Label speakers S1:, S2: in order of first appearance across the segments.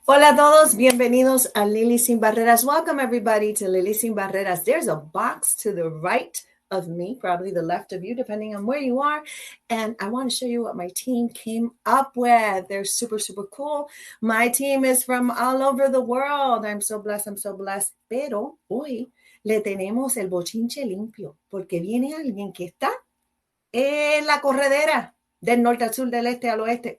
S1: Hola a todos, bienvenidos a Lily Sin Barreras. Welcome everybody to Lily Sin Barreras. There's a box to the right of me, probably the left of you, depending on where you are. And I want to show you what my team came up with. They're super, super cool. My team is from all over the world. I'm so blessed, I'm so blessed. Pero hoy le tenemos el bochinche limpio porque viene alguien que está en la corredera del norte al sur, del este al oeste.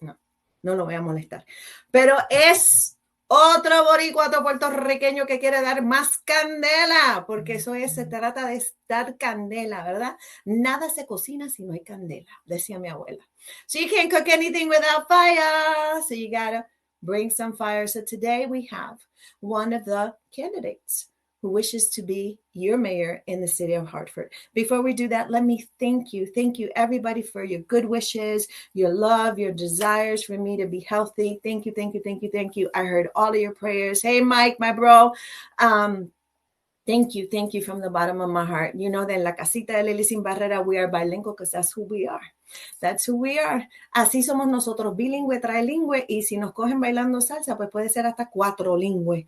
S1: No lo voy a molestar. Pero es otro boricua, otro puertorriqueño que quiere dar más candela, porque eso es, se trata de dar candela, ¿verdad? Nada se cocina si no hay candela, decía mi abuela. So you can't cook anything without fire. So you gotta bring some fire. So today we have one of the candidates who wishes to be your mayor in the city of Hartford. Before we do that, let me thank you. Thank you, everybody, for your good wishes, your love, your desires for me to be healthy. Thank you, thank you, thank you, thank you. I heard all of your prayers. Hey, Mike, my bro. Thank you from the bottom of my heart. You know that en la casita de Lily Sin Barrera, we are bilingual because that's who we are. That's who we are. Así somos nosotros, bilingüe, trilingüe, y si nos cogen bailando salsa, pues puede ser hasta cuatrolingüe.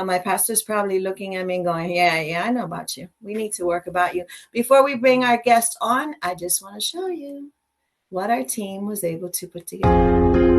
S1: My pastor's probably looking at me and going, yeah, I know about you. We need to work about you. Before we bring our guest on, I just want to show you what our team was able to put together.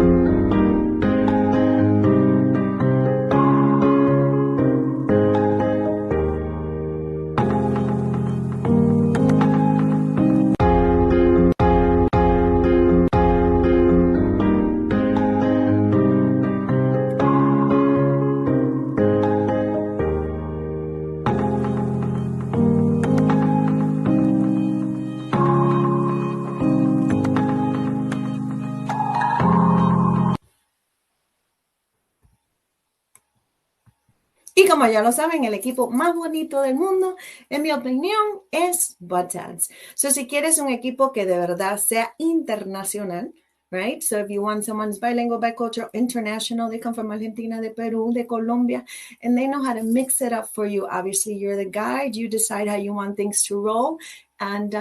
S1: Y como ya lo saben, el equipo más bonito del mundo, en mi opinión, es Buttons. So, si quieres un equipo que de verdad sea internacional, right? So, if you want someone's bilingual, bicultural, international, they come from Argentina, de Perú, de Colombia, and they know how to mix it up for you. Obviously, you're the guide. You decide how you want things to roll, and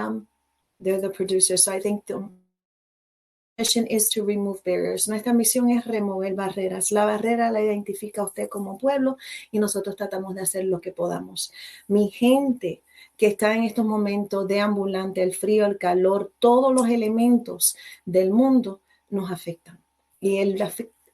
S1: they're the producers. So, I think the mission is to remove barriers. Nuestra misión es remover barreras. La barrera la identifica usted como pueblo y nosotros tratamos de hacer lo que podamos. Mi gente que está en estos momentos deambulante, el frío, el calor, todos los elementos del mundo nos afectan. Y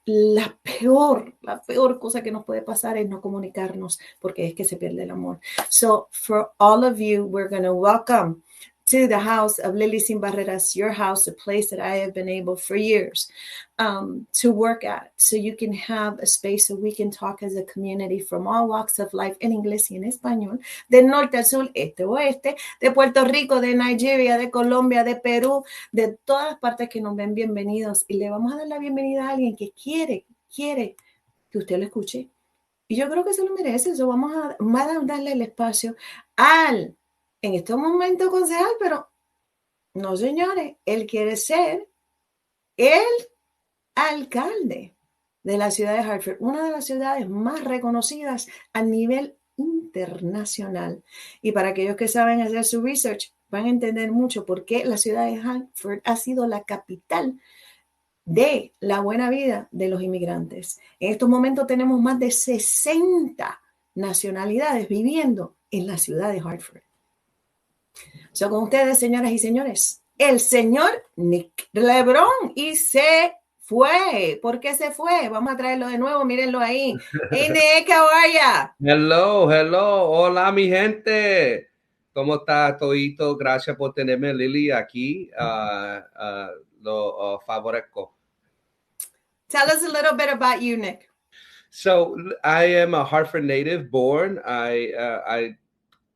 S1: la peor cosa que nos puede pasar es no comunicarnos porque es que se pierde el amor. So for all of you, we're going to welcome to the house of Lily Sin Barreras, your house, a place that I have been able for years to work at. So you can have a space so we can talk as a community from all walks of life en inglés y en español, del norte al sur, este oeste, de Puerto Rico, de Nigeria, de Colombia, de Perú, de todas partes que nos ven bienvenidos. Y le vamos a dar la bienvenida a alguien que quiere que usted lo escuche. Y yo creo que se lo merece. So vamos a darle el espacio en este momento concejal, pero no, señores, él quiere ser el alcalde de la ciudad de Hartford, una de las ciudades más reconocidas a nivel internacional. Y para aquellos que saben hacer su research, van a entender mucho por qué la ciudad de Hartford ha sido la capital de la buena vida de los inmigrantes. En estos momentos tenemos más de 60 nacionalidades viviendo en la ciudad de Hartford. So, con ustedes, señoras y señores, el señor Nick Lebron, y se fue. ¿Por qué se fue? Vamos a traerlo de nuevo, mírenlo ahí. Hey, Nick, how are ya?
S2: Hello. Hola, mi gente. ¿Cómo está todito? Gracias por tenerme, Lily, aquí. Lo favorezco.
S1: Tell us a little bit about you, Nick.
S2: So I am a Hartford native born. I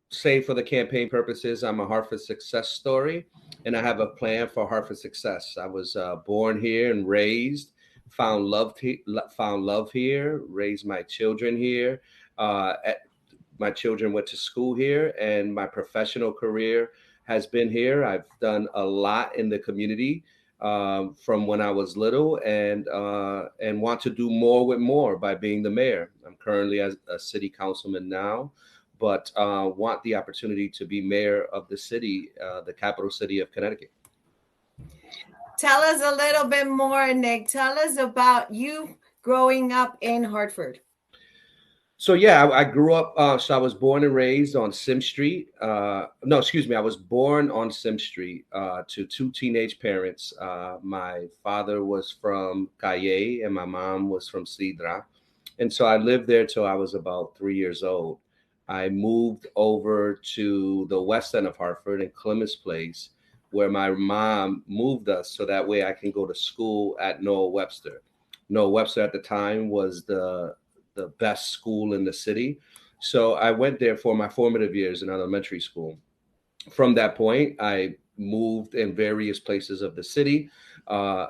S2: say for the campaign purposes, I'm a Hartford success story, and I have a plan for Hartford success. I was born here and raised, found love here, raised my children here. My children went to school here, and my professional career has been here. I've done a lot in the community from when I was little, and want to do more with more by being the mayor. I'm currently a city councilman now, but want the opportunity to be mayor of the city, the capital city of Connecticut.
S1: Tell us a little bit more, Nick. Tell us about you growing up in Hartford?
S2: So yeah, I grew up. So I was born and raised on Sim Street. No, excuse me. I was born on Sim Street to two teenage parents. My father was from Calle and my mom was from Sidra, and so I lived there till I was about 3 years old. I moved over to the west end of Hartford in Clemens Place, where my mom moved us so that way I can go to school at Noah Webster. Noah Webster at the time was the best school in the city. So I went there for my formative years in elementary school. From that point, I moved in various places of the city,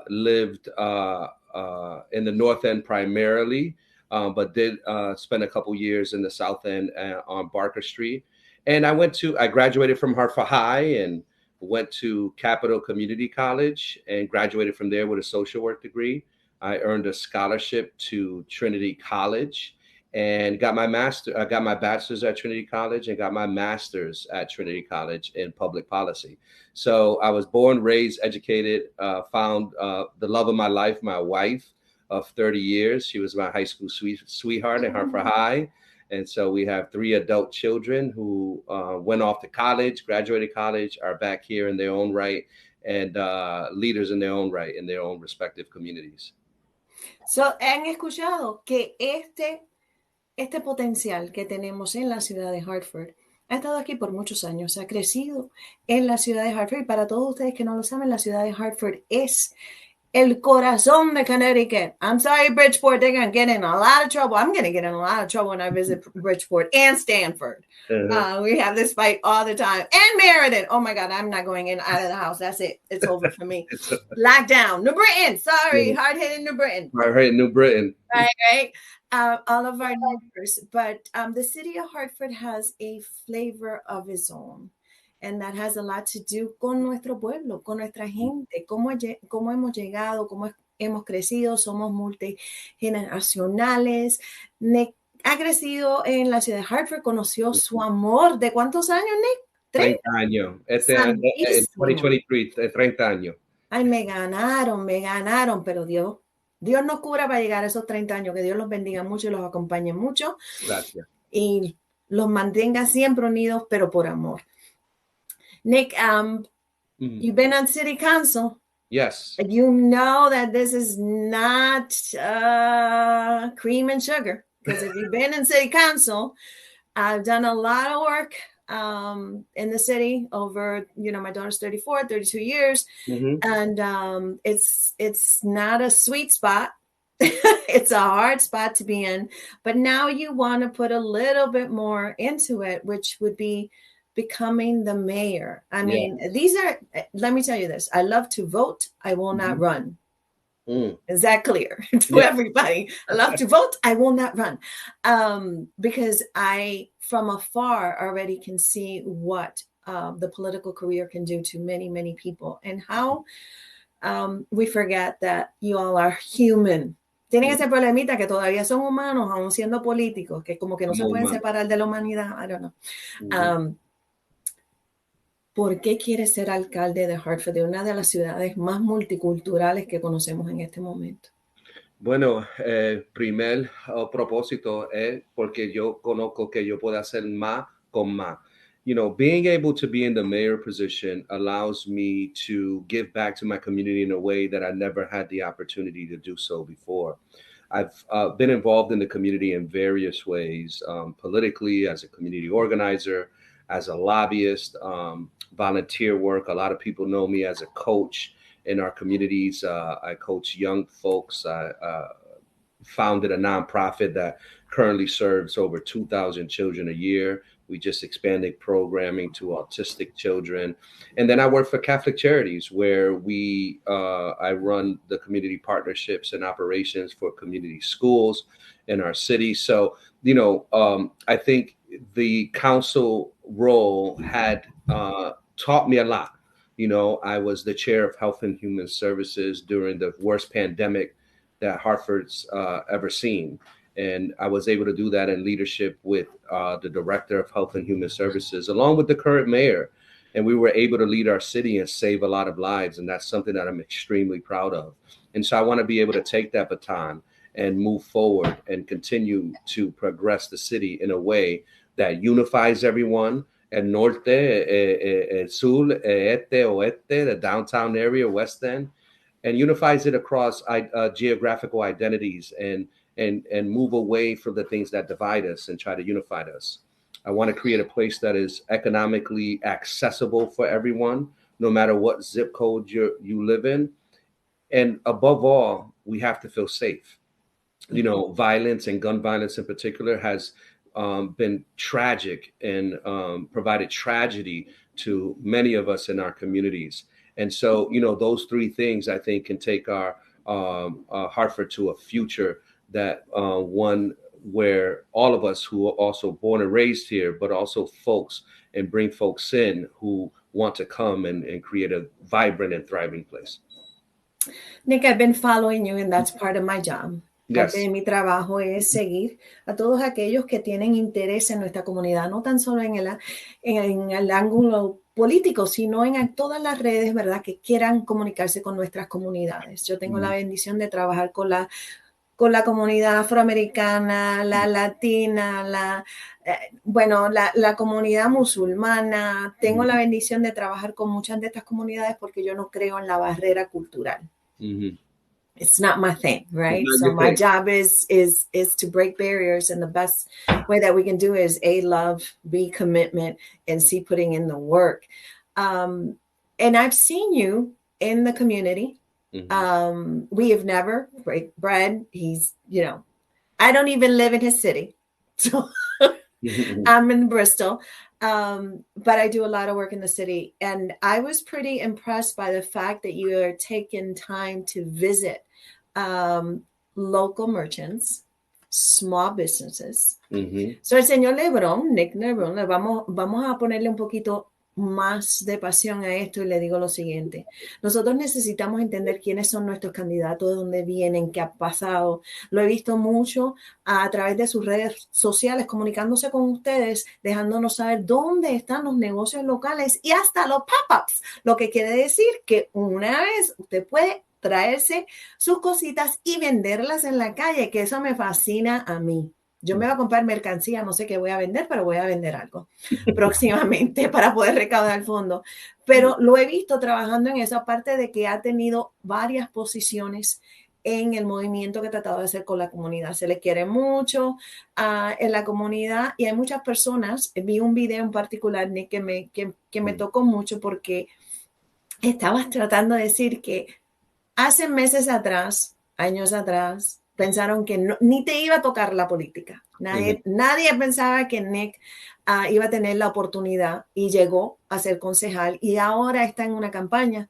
S2: lived in the north end primarily, but did spend a couple years in the south end on Barker Street. And I graduated from Hartford High and went to Capital Community College and graduated from there with a social work degree. I earned a scholarship to Trinity College and got my master. I got my bachelor's at Trinity College and got my master's at Trinity College in public policy. So I was born, raised, educated, found the love of my life, my wife of 30 years. She was my high school sweetheart in Hartford High. And so we have 3 adult children who went off to college, graduated college, are back here in their own right, and leaders in their own right in their own respective communities.
S1: So, han escuchado que este potencial que tenemos en la ciudad de Hartford ha estado aquí por muchos años, ha crecido en la ciudad de Hartford. Y para todos ustedes que no lo saben, la ciudad de Hartford es el corazón de Connecticut. I'm sorry, Bridgeport, they're going to get in a lot of trouble. I'm going to get in a lot of trouble when I visit Bridgeport and Stanford. We have this fight all the time. And Meriden. Oh my God, I'm not going in out of the house. That's it. It's over for me. Lockdown. New Britain. Sorry, hard-hitting New Britain.
S2: Hard-hitting New Britain.
S1: Right. All of our neighbors. But the city of Hartford has a flavor of its own. And that has a lot to do con nuestro pueblo, con nuestra gente, cómo hemos llegado, cómo hemos crecido, somos multigeneracionales. Nick ha crecido en la ciudad de Hartford, conoció su amor. ¿De cuántos años, Nick?
S2: 30 años. En 2023, 30 años.
S1: Ay, me ganaron, pero Dios nos cubra para llegar a esos 30 años. Que Dios los bendiga mucho y los acompañe mucho.
S2: Gracias.
S1: Y los mantenga siempre unidos, pero por amor. Nick, you've been on city council.
S2: Yes.
S1: You know that this is not cream and sugar, because if you've been in city council, I've done a lot of work in the city over, my daughter's 32 years. And it's not a sweet spot. It's a hard spot to be in, but now you want to put a little bit more into it, which would be becoming the mayor. I mean, let me tell you this. I love to vote. I will not run. Is that clear to everybody? I love to vote. I will not run. Because I, from afar, already can see what the political career can do to many, many people, and how we forget that you all are human. Tienen ese problemita que todavía son humanos, aún siendo políticos, que como que no se pueden separar de la humanidad. I don't know. ¿Por qué quieres ser alcalde de Hartford, de una de las ciudades más multiculturales que conocemos en este momento?
S2: Bueno, primer propósito es porque yo conozco que yo puedo hacer más con más. Being able to be in the mayor position allows me to give back to my community in a way that I never had the opportunity to do so before. I've been involved in the community in various ways, politically, as a community organizer, as a lobbyist, volunteer work. A lot of people know me as a coach in our communities. I coach young folks. I founded a nonprofit that currently serves over 2,000 children a year. We just expanded programming to autistic children. And then I work for Catholic Charities, where I run the community partnerships and operations for community schools in our city. So, I think the council role had taught me a lot. I was the chair of Health and Human Services during the worst pandemic that Hartford's ever seen. And I was able to do that in leadership with the director of Health and Human Services, along with the current mayor. And we were able to lead our city and save a lot of lives. And that's something that I'm extremely proud of. And so I want to be able to take that baton and move forward and continue to progress the city in a way that unifies everyone. El norte, el sur, este, oeste, the downtown area, West End, and unifies it across geographical identities and move away from the things that divide us and try to unify us. I want to create a place that is economically accessible for everyone, no matter what zip code you live in. And above all, we have to feel safe. Violence and gun violence in particular has been tragic and provided tragedy to many of us in our communities. And so, those three things I think can take our Hartford to a future that one where all of us who are also born and raised here, but also folks and bring folks in who want to come and create a vibrant and thriving place.
S1: Nick, I've been following you, and that's part of my job. Parte
S2: Yes.
S1: de mi trabajo es seguir a todos aquellos que tienen interés en nuestra comunidad, no tan solo en el ángulo político, sino en todas las redes, ¿verdad?, que quieran comunicarse con nuestras comunidades. Yo tengo la bendición de trabajar con la comunidad afroamericana, la latina, la comunidad musulmana. Tengo la bendición de trabajar con muchas de estas comunidades porque yo no creo en la barrera cultural. It's not my thing, right? So my job is to break barriers, and the best way that we can do is A, love, B, commitment, and C, putting in the work. And I've seen you in the community. We have never break bread. He's, I don't even live in his city. So I'm in Bristol. But I do a lot of work in the city. And I was pretty impressed by the fact that you are taking time to visit local merchants, small businesses. So el señor Lebron, Nick Lebron, vamos a ponerle un poquito más de pasión a esto y le digo lo siguiente. Nosotros necesitamos entender quiénes son nuestros candidatos, de dónde vienen, qué ha pasado. Lo he visto mucho a través de sus redes sociales, comunicándose con ustedes, dejándonos saber dónde están los negocios locales y hasta los pop-ups. Lo que quiere decir que una vez usted puede traerse sus cositas y venderlas en la calle, que eso me fascina a mí. Yo me voy a comprar mercancía, no sé qué voy a vender, pero voy a vender algo próximamente para poder recaudar fondos. Pero lo he visto trabajando en esa parte de que ha tenido varias posiciones en el movimiento que he tratado de hacer con la comunidad. Se le quiere mucho en la comunidad y hay muchas personas. Vi un video en particular, Nick, que me tocó mucho porque estabas tratando de decir que hace meses atrás, años atrás, pensaron que ni te iba a tocar la política. Nadie pensaba que Nick iba a tener la oportunidad y llegó a ser concejal y ahora está en una campaña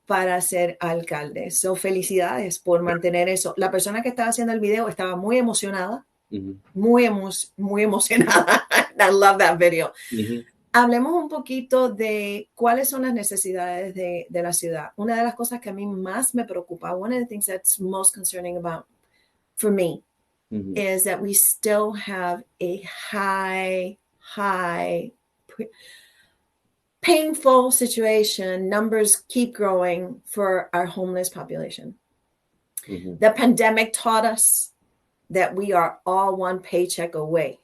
S1: para ser alcalde. So, felicidades por mantener eso. La persona que estaba haciendo el video estaba muy emocionada, muy emocionada. I love that video. Hablemos un poquito de cuáles son las necesidades de la ciudad. Una de las cosas que a mí más me preocupa, one of the things that's most concerning about for me is that we still have a high, painful situation. Numbers keep growing for our homeless population. The pandemic taught us that we are all one paycheck away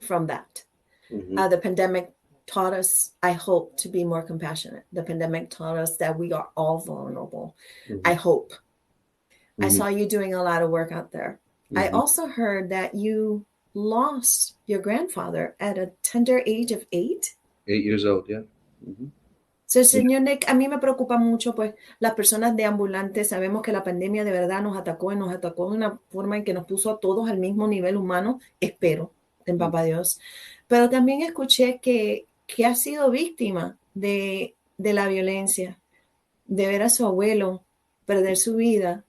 S1: from that. The pandemic taught us, I hope, to be more compassionate. The pandemic taught us that we are all vulnerable. I hope. I saw you doing a lot of work out there. I also heard that you lost your grandfather at a tender age of 8.
S2: 8 years old, yeah.
S1: So, señor Nick, a mí me preocupa mucho, pues, las personas de ambulantes. Sabemos que la pandemia de verdad nos atacó y nos atacó de una forma en que nos puso a todos al mismo nivel humano, espero, en papá Dios. Pero también escuché que ha sido víctima de la violencia, de ver a su abuelo perder su vida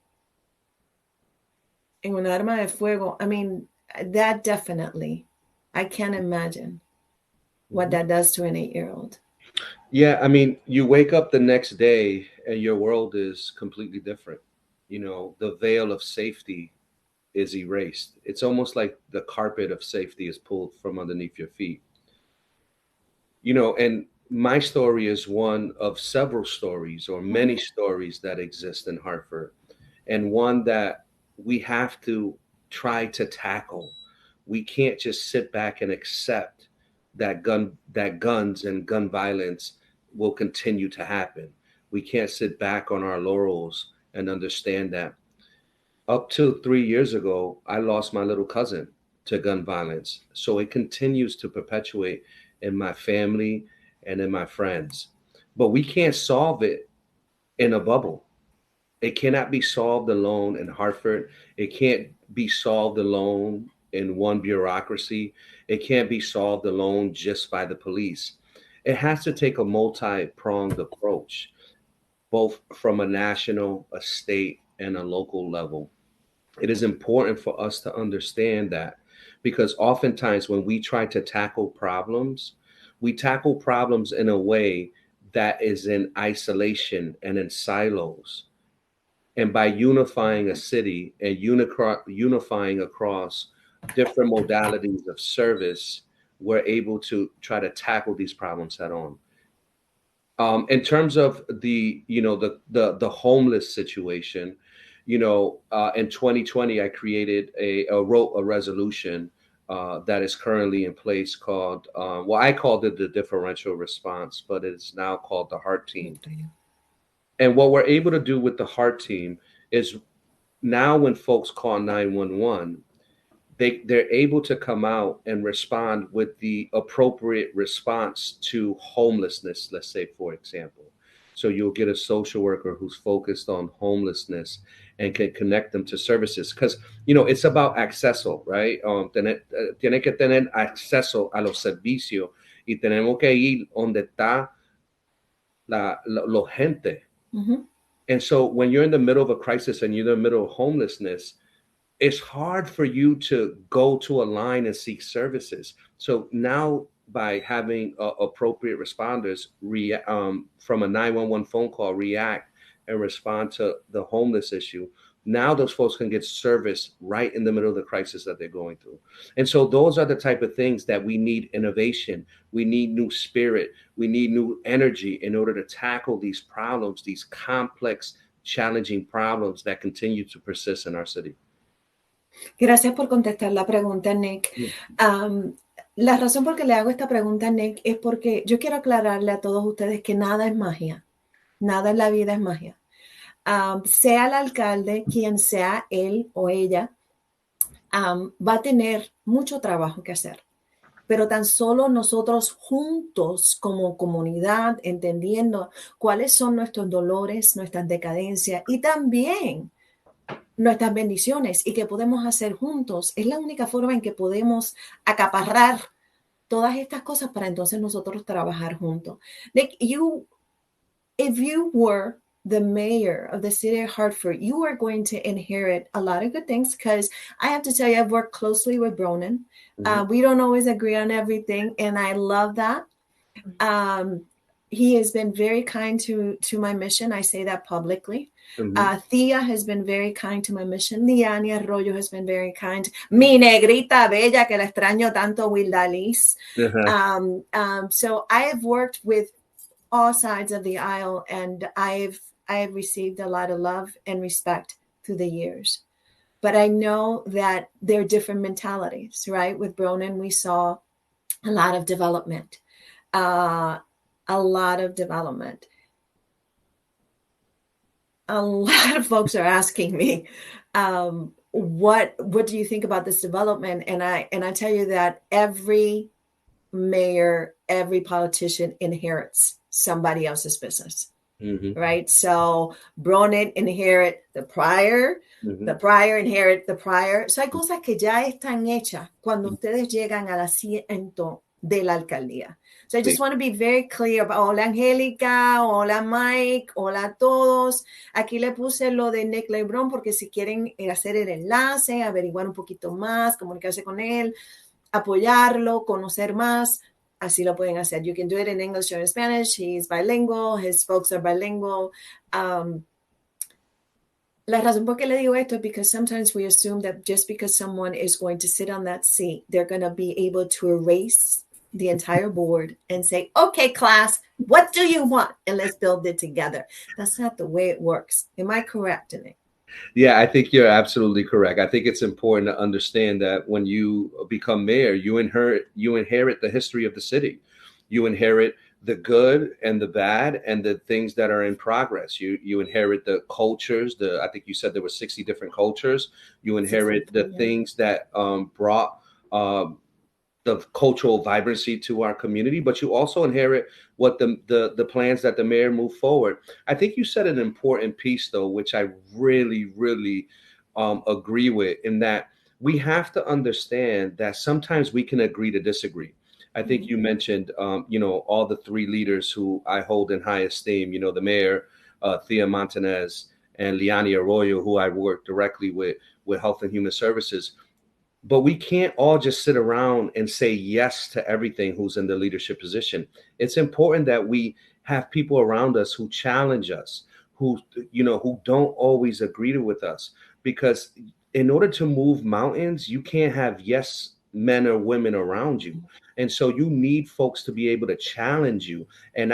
S1: en un arma de fuego. I mean, that definitely, I can't imagine what that does to an 8-year-old.
S2: Yeah, I mean, you wake up the next day and your world is completely different. The veil of safety is erased. It's almost like the carpet of safety is pulled from underneath your feet. And my story is one of several stories or many stories that exist in Hartford. and one that we have to try to tackle. We can't just sit back and accept that guns and gun violence will continue to happen. We can't sit back on our laurels and understand that up to 3 years ago, I lost my little cousin to gun violence. So it continues to perpetuate in my family and in my friends. But we can't solve it in a bubble. It cannot be solved alone in Hartford. It can't be solved alone in one bureaucracy. It can't be solved alone just by the police. It has to take a multi-pronged approach, both from a national, a state, and a local level. It is important for us to understand that, because oftentimes when we try to tackle problems, we tackle problems in a way that is in isolation and in silos. And by unifying a city and unifying across different modalities of service, we're able to try to tackle these problems head on. In terms of the homeless situation, in 2020, I created wrote a resolution that is currently in place called, well, I called it the differential response, but it's now called the Heart Team. And what we're able to do with the Heart Team is, now when folks call 911, they're able to come out and respond with the appropriate response to homelessness, let's say, for example. So you'll get a social worker who's focused on homelessness and can connect them to services, because it's about acceso, right? Tiene que tener acceso a los servicios, y tenemos que ir donde está la gente.
S1: Mm-hmm.
S2: And so when you're in the middle of a crisis and you're in the middle of homelessness, it's hard for you to go to a line and seek services. So now, by having appropriate responders from a 911 phone call react and respond to the homeless issue, now those folks can get service right in the middle of the crisis that they're going through. And so those are the type of things that we need: innovation, we need new spirit, we need new energy in order to tackle these problems, these complex, challenging problems that continue to persist in our city.
S1: Gracias por contestar la pregunta, Nick. La razón por que le hago esta pregunta, Nick, es porque yo quiero aclararle a todos ustedes que nada es magia. Nada en la vida es magia. Sea el alcalde, quien sea él o ella, va a tener mucho trabajo que hacer. Pero tan solo nosotros juntos como comunidad, entendiendo cuáles son nuestros dolores, nuestras decadencias y también nuestras bendiciones, y que podemos hacer juntos, es la única forma en que podemos acaparrar todas estas cosas para entonces nosotros trabajar juntos. Nick, if you were the mayor of the city of Hartford, you are going to inherit a lot of good things, because I have to tell you, I've worked closely with Bronan. Mm-hmm. We don't always agree on everything, and I love that. He has been very kind to my mission. I say that publicly. Mm-hmm. Thea has been very kind to my mission. Liani Arroyo has been very kind. Mi negrita bella, que la extraño tanto, Wildalis. Uh-huh. So I have worked with all sides of the aisle, and I have received a lot of love and respect through the years. But I know that there are different mentalities, right? With Bronan, we saw a lot of development. A lot of development. A lot of folks are asking me, what do you think about this development? And I tell you that every mayor, every politician inherits somebody else's business, mm-hmm. right? So Bronan inherit the prior, mm-hmm. the prior inherit the prior. So hay cosas que ya están hechas cuando ustedes llegan al asiento de la alcaldía. So I just want to be very clear about, hola Angélica, hola Mike, hola a todos. Aquí le puse lo de Nick Lebron porque si quieren hacer el enlace, averiguar un poquito más, comunicarse con él, apoyarlo, conocer más, así lo pueden hacer. You can do it in English or in Spanish. He's bilingual. His folks are bilingual. La razón por qué le digo esto es because sometimes we assume that just because someone is going to sit on that seat, they're going to be able to erase the entire board and say, okay, class, what do you want? And let's build it together. That's not the way it works. Am I correct in it?
S2: Yeah, I think you're absolutely correct. I think it's important to understand that when you become mayor, you inherit the history of the city. You inherit the good and the bad and the things that are in progress. You inherit the cultures. The I think you said there were 60 different cultures. You inherit the
S1: 63, yeah.
S2: things that brought um, the cultural vibrancy to our community, but you also inherit what the plans that the mayor moved forward. I think you said an important piece though, which I really agree with, in that we have to understand that sometimes we can agree to disagree. I think you
S1: Mhm.
S2: mentioned, all the three leaders who I hold in high esteem. The mayor, Thea Montanez, and Liani Arroyo, who I work directly with Health and Human Services. But we can't all just sit around and say yes to everything who's in the leadership position. It's important that we have people around us who challenge us, who don't always agree with us, because in order to move mountains, you can't have yes men or women around you. And so you need folks to be able to challenge you. And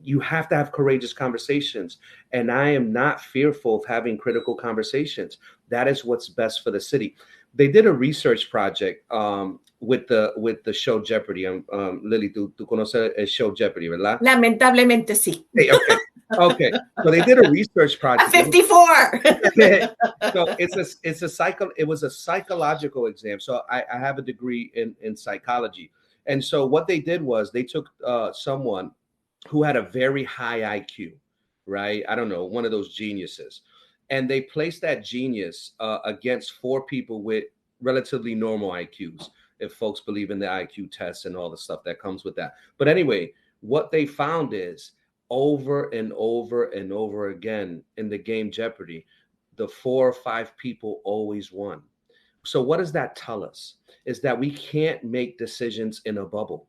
S2: you have to have courageous conversations. And I am not fearful of having critical conversations. That is what's best for the city. They did a research project with the show Jeopardy. Lily, tú conoces el show Jeopardy, ¿verdad?
S1: Lamentablemente sí.
S2: Hey, okay, okay. So they did a research
S1: A
S2: project.
S1: 54.
S2: So it was a psychological exam. So I have a degree in psychology, and so what they did was they took someone who had a very high IQ, right? I don't know, one of those geniuses, and they placed that genius against four people with relatively normal IQs, if folks believe in the IQ tests and all the stuff that comes with that. But anyway, what they found is, over and over and over again in the game Jeopardy, the four or five people always won. So what does that tell us? Is that we can't make decisions in a bubble.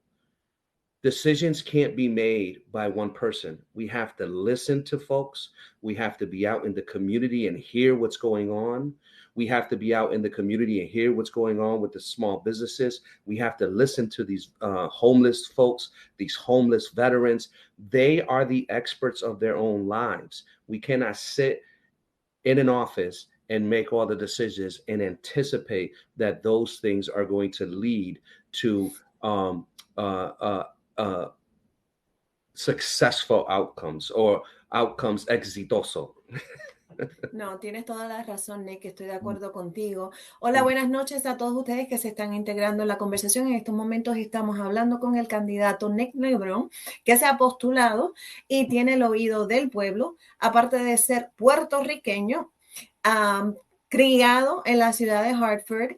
S2: Decisions can't be made by one person. We have to listen to folks. We have to be out in the community and hear what's going on. We have to be out in the community and hear what's going on with the small businesses. We have to listen to these homeless folks, these homeless veterans. They are the experts of their own lives. We cannot sit in an office and make all the decisions and anticipate that those things are going to lead to um, uh, uh, uh, successful outcomes or outcomes exitoso.
S1: No, tienes toda la razón, Nick, estoy de acuerdo contigo. Hola, buenas noches a todos ustedes que se están integrando en la conversación. En estos momentos estamos hablando con el candidato Nick Lebron, que se ha postulado y tiene el oído del pueblo, aparte de ser puertorriqueño, criado en la ciudad de Hartford,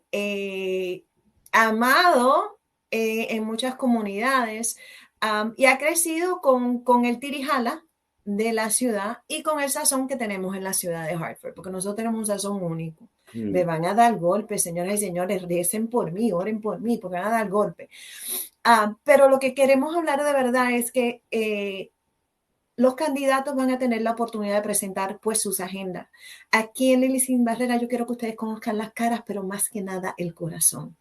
S1: amado en muchas comunidades, y ha crecido con el tirijala de la ciudad y con el sazón que tenemos en la ciudad de Hartford, porque nosotros tenemos un sazón único. Me van a dar golpe, señoras y señores, recen por mí, oren por mí, porque van a dar golpe. Pero lo que queremos hablar de verdad es que los candidatos van a tener la oportunidad de presentar pues sus agendas. Aquí en Lili Sin Barrera yo quiero que ustedes conozcan las caras, pero más que nada el corazón.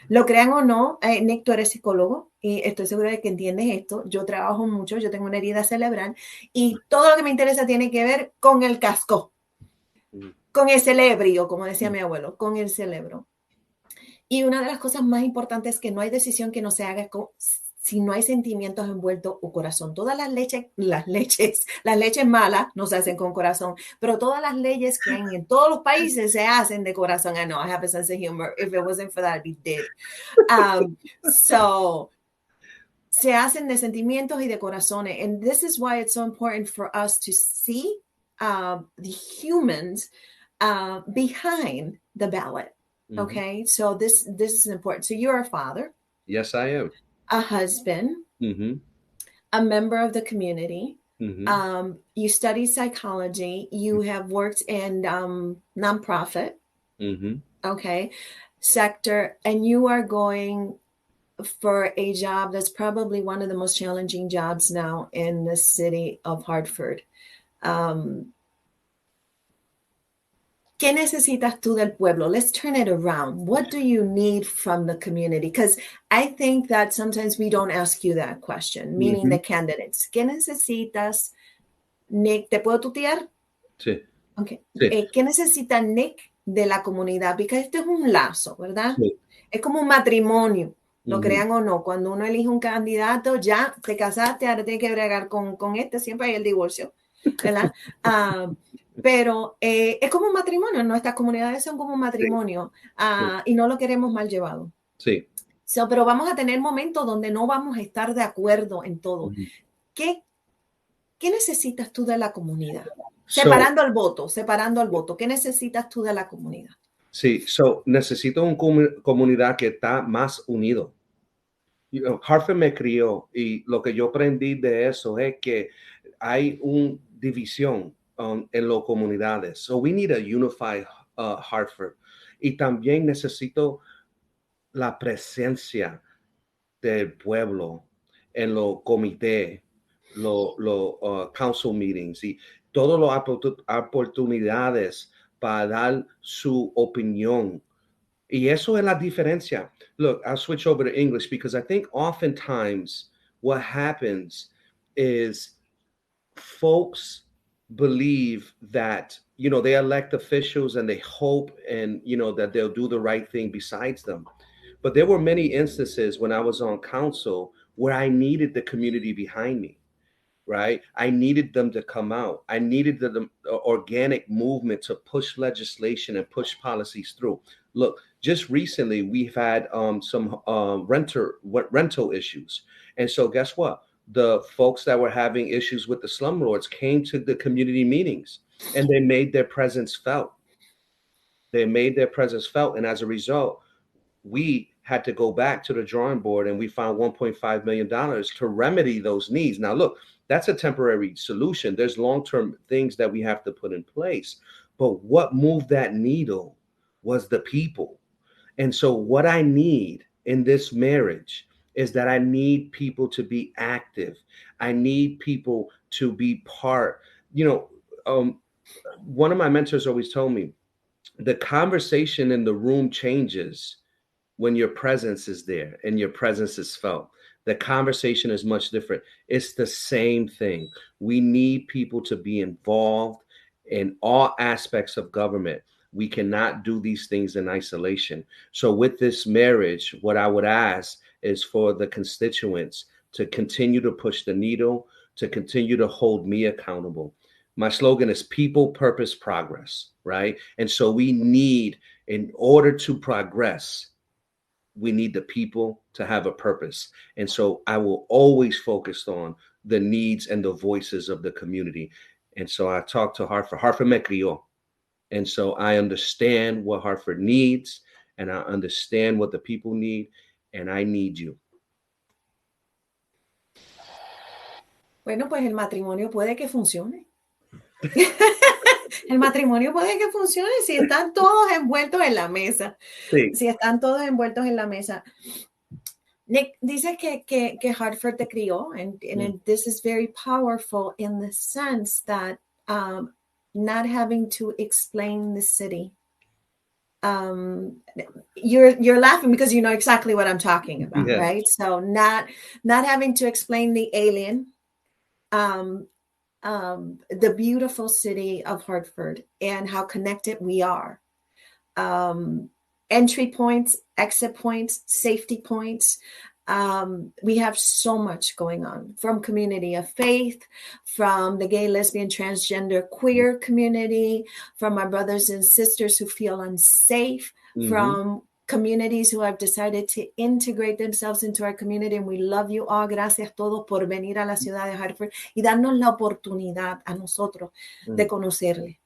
S1: Lo crean o no, Nick, tú eres psicólogo y estoy segura de que entiendes esto. Yo trabajo mucho, yo tengo una herida cerebral y todo lo que me interesa tiene que ver con el casco, con el cerebro, como decía mi abuelo, con el cerebro. Y una de las cosas más importantes es que no hay decisión que no se haga si no hay sentimientos envueltos o corazón. Todas las leches malas no se hacen con corazón, pero todas las leyes que hay en todos los países se hacen de corazón. I know, I have a sense of humor. If it wasn't for that, I'd be dead. So, se hacen de sentimientos y de corazones. And this is why it's so important for us to see the humans behind the ballot. Okay, so this is important. So you're a father.
S2: Yes, I am.
S1: A husband, a member of the community. You study psychology. You have worked in nonprofit, okay, sector, and you are going for a job that's probably one of the most challenging jobs now in the city of Hartford. ¿Qué necesitas tú del pueblo? Let's turn it around. What do you need from the community? Because I think that sometimes we don't ask you that question, meaning the candidates. ¿Qué necesitas? Nick, ¿te puedo tutear?
S2: Sí.
S1: Okay.
S2: Sí,
S1: ¿Qué necesita Nick de la comunidad? Porque este es un lazo, ¿verdad?
S2: sí.
S1: Es como un matrimonio, lo
S2: Ujú.
S1: crean o no. Cuando uno elige un candidato, ya te casaste, ahora tienes que bregar con este, siempre hay el divorcio, ¿verdad? Pero es como un matrimonio, nuestras comunidades son como un
S2: Sí,
S1: matrimonio
S2: sí,
S1: y no lo queremos mal llevado.
S2: sí.
S1: So, pero vamos a tener momentos donde no vamos a estar de acuerdo en todo.
S2: Ujú.
S1: ¿Qué, qué necesitas tú de la comunidad?
S2: So,
S1: Separando el voto. ¿Qué necesitas tú de la comunidad?
S2: sí, so necesito una comunidad que está más unido. Hartford me crió y lo que yo aprendí de eso es que hay una división en las comunidades. So we need a unified Hartford. Y también necesito la presencia del pueblo en los comités, los council meetings y todas las oportunidades para dar su opinión. Y eso es la diferencia. Look, I'll switch over to English because I think oftentimes what happens is folks believe that, they elect officials and they hope and, that they'll do the right thing besides them. But there were many instances when I was on council where I needed the community behind me, right? I needed them to come out. I needed the organic movement to push legislation and push policies through. Look, just recently we've had some rental issues, and so guess what? The folks that were having issues with the slumlords came to the community meetings, and they made their presence felt. They made their presence felt, and as a result, we had to go back to the drawing board and we found $1.5 million to remedy those needs. Now, look, that's a temporary solution. There's long term things that we have to put in place. But what moved that needle was the people. And so, what I need in this marriage is that I need people to be active, I need people to be part. You know, one of my mentors always told me the conversation in the room changes when your presence is there and your presence is felt. The conversation is much different. It's the same thing. We need people to be involved in all aspects of government. We cannot do these things in isolation. So, with this marriage, what I would ask is for the constituents to continue to push the needle, to continue to hold me accountable. My slogan is people, purpose, progress, right? And so we need, in order to progress, we need the people to have a purpose. And so I will always focus on the needs and the voices of the community. And so I talked to Hartford. Hartford me crió. And so I understand what Hartford needs and I understand what the people need. And I need you.
S1: Bueno, pues el matrimonio puede que funcione. El matrimonio puede que funcione si están todos envueltos en la mesa.
S2: Sí.
S1: Si están todos envueltos en la mesa. Nick, dices que Hartford te crió, and this is very powerful in the sense that not having to explain the city. You're laughing because you know exactly what I'm talking about,
S2: Yes.
S1: right? So not having to explain the alien, the beautiful city of Hartford and how connected we are. Entry points, exit points, safety points. We have so much going on from community of faith, from the gay, lesbian, transgender, queer community, from our brothers and sisters who feel unsafe, from communities who have decided to integrate themselves into our community. And we love you all. Gracias a todos por venir a la ciudad de Hartford y darnos la oportunidad a nosotros de conocerle.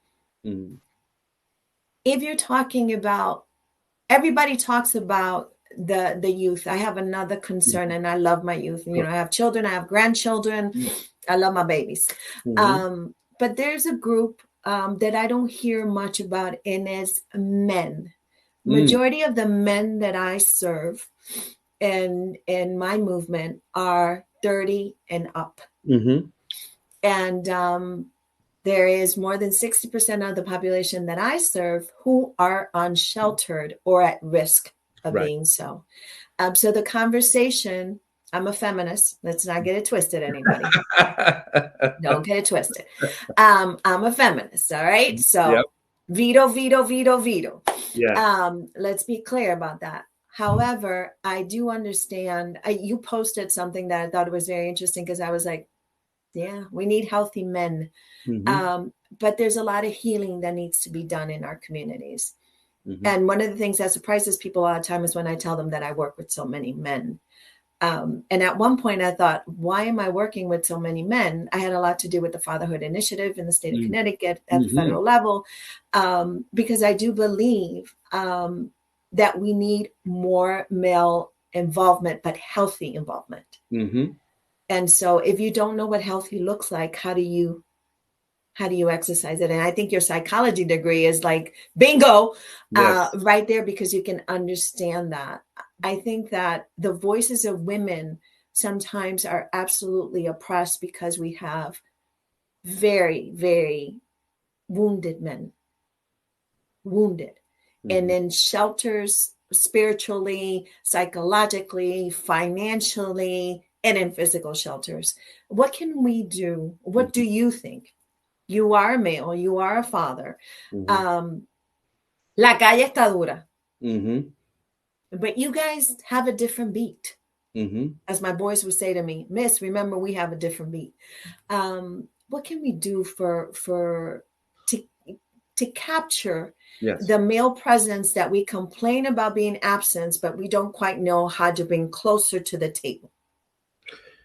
S1: If you're talking about, everybody talks about the youth. I have another concern, and I love my youth. You know, I have children, I have grandchildren. I love my babies. But there's a group that I don't hear much about, and it's men. Majority of the men that I serve in my movement are 30 and up. And there is more than 60% of the population that I serve who are unsheltered or at risk of being so. So the conversation I'm a feminist. Let's not get it twisted, anybody. Don't get it twisted. I'm a feminist, all right?
S2: Yep.
S1: So veto, veto, veto, veto.
S2: Yes.
S1: Let's be clear about that. However, I do understand. You posted something that I thought was very interesting because I was like, yeah, we need healthy men.
S2: Mm-hmm.
S1: But there's a lot of healing that needs to be done in our communities.
S2: Mm-hmm.
S1: And one of the things that surprises people all the time is when I tell them that I work with so many men. And at one point I thought, why am I working with so many men? I had a lot to do with the Fatherhood Initiative in the state of Connecticut at the
S2: Mm-hmm.
S1: federal level, because I do believe that we need more male involvement, but healthy involvement.
S2: Mm-hmm.
S1: And so if you don't know what healthy looks like, how do you exercise it? And I think your psychology degree is like bingo,
S2: Yes.
S1: right there, because you can understand that. I think that the voices of women sometimes are absolutely oppressed because we have very, very wounded men, wounded, and
S2: Mm-hmm.
S1: in shelters, spiritually, psychologically, financially, and in physical shelters. What can we do? What do you think? You are a male, you are a father.
S2: Mm-hmm.
S1: Um, La calle está dura,
S2: Mm-hmm.
S1: but you guys have a different beat.
S2: Mm-hmm.
S1: As my boys would say to me, Miss, remember we have a different beat. What can we do to to capture
S2: Yes.
S1: the male presence that we complain about being absent, but we don't quite know how to bring closer to the table?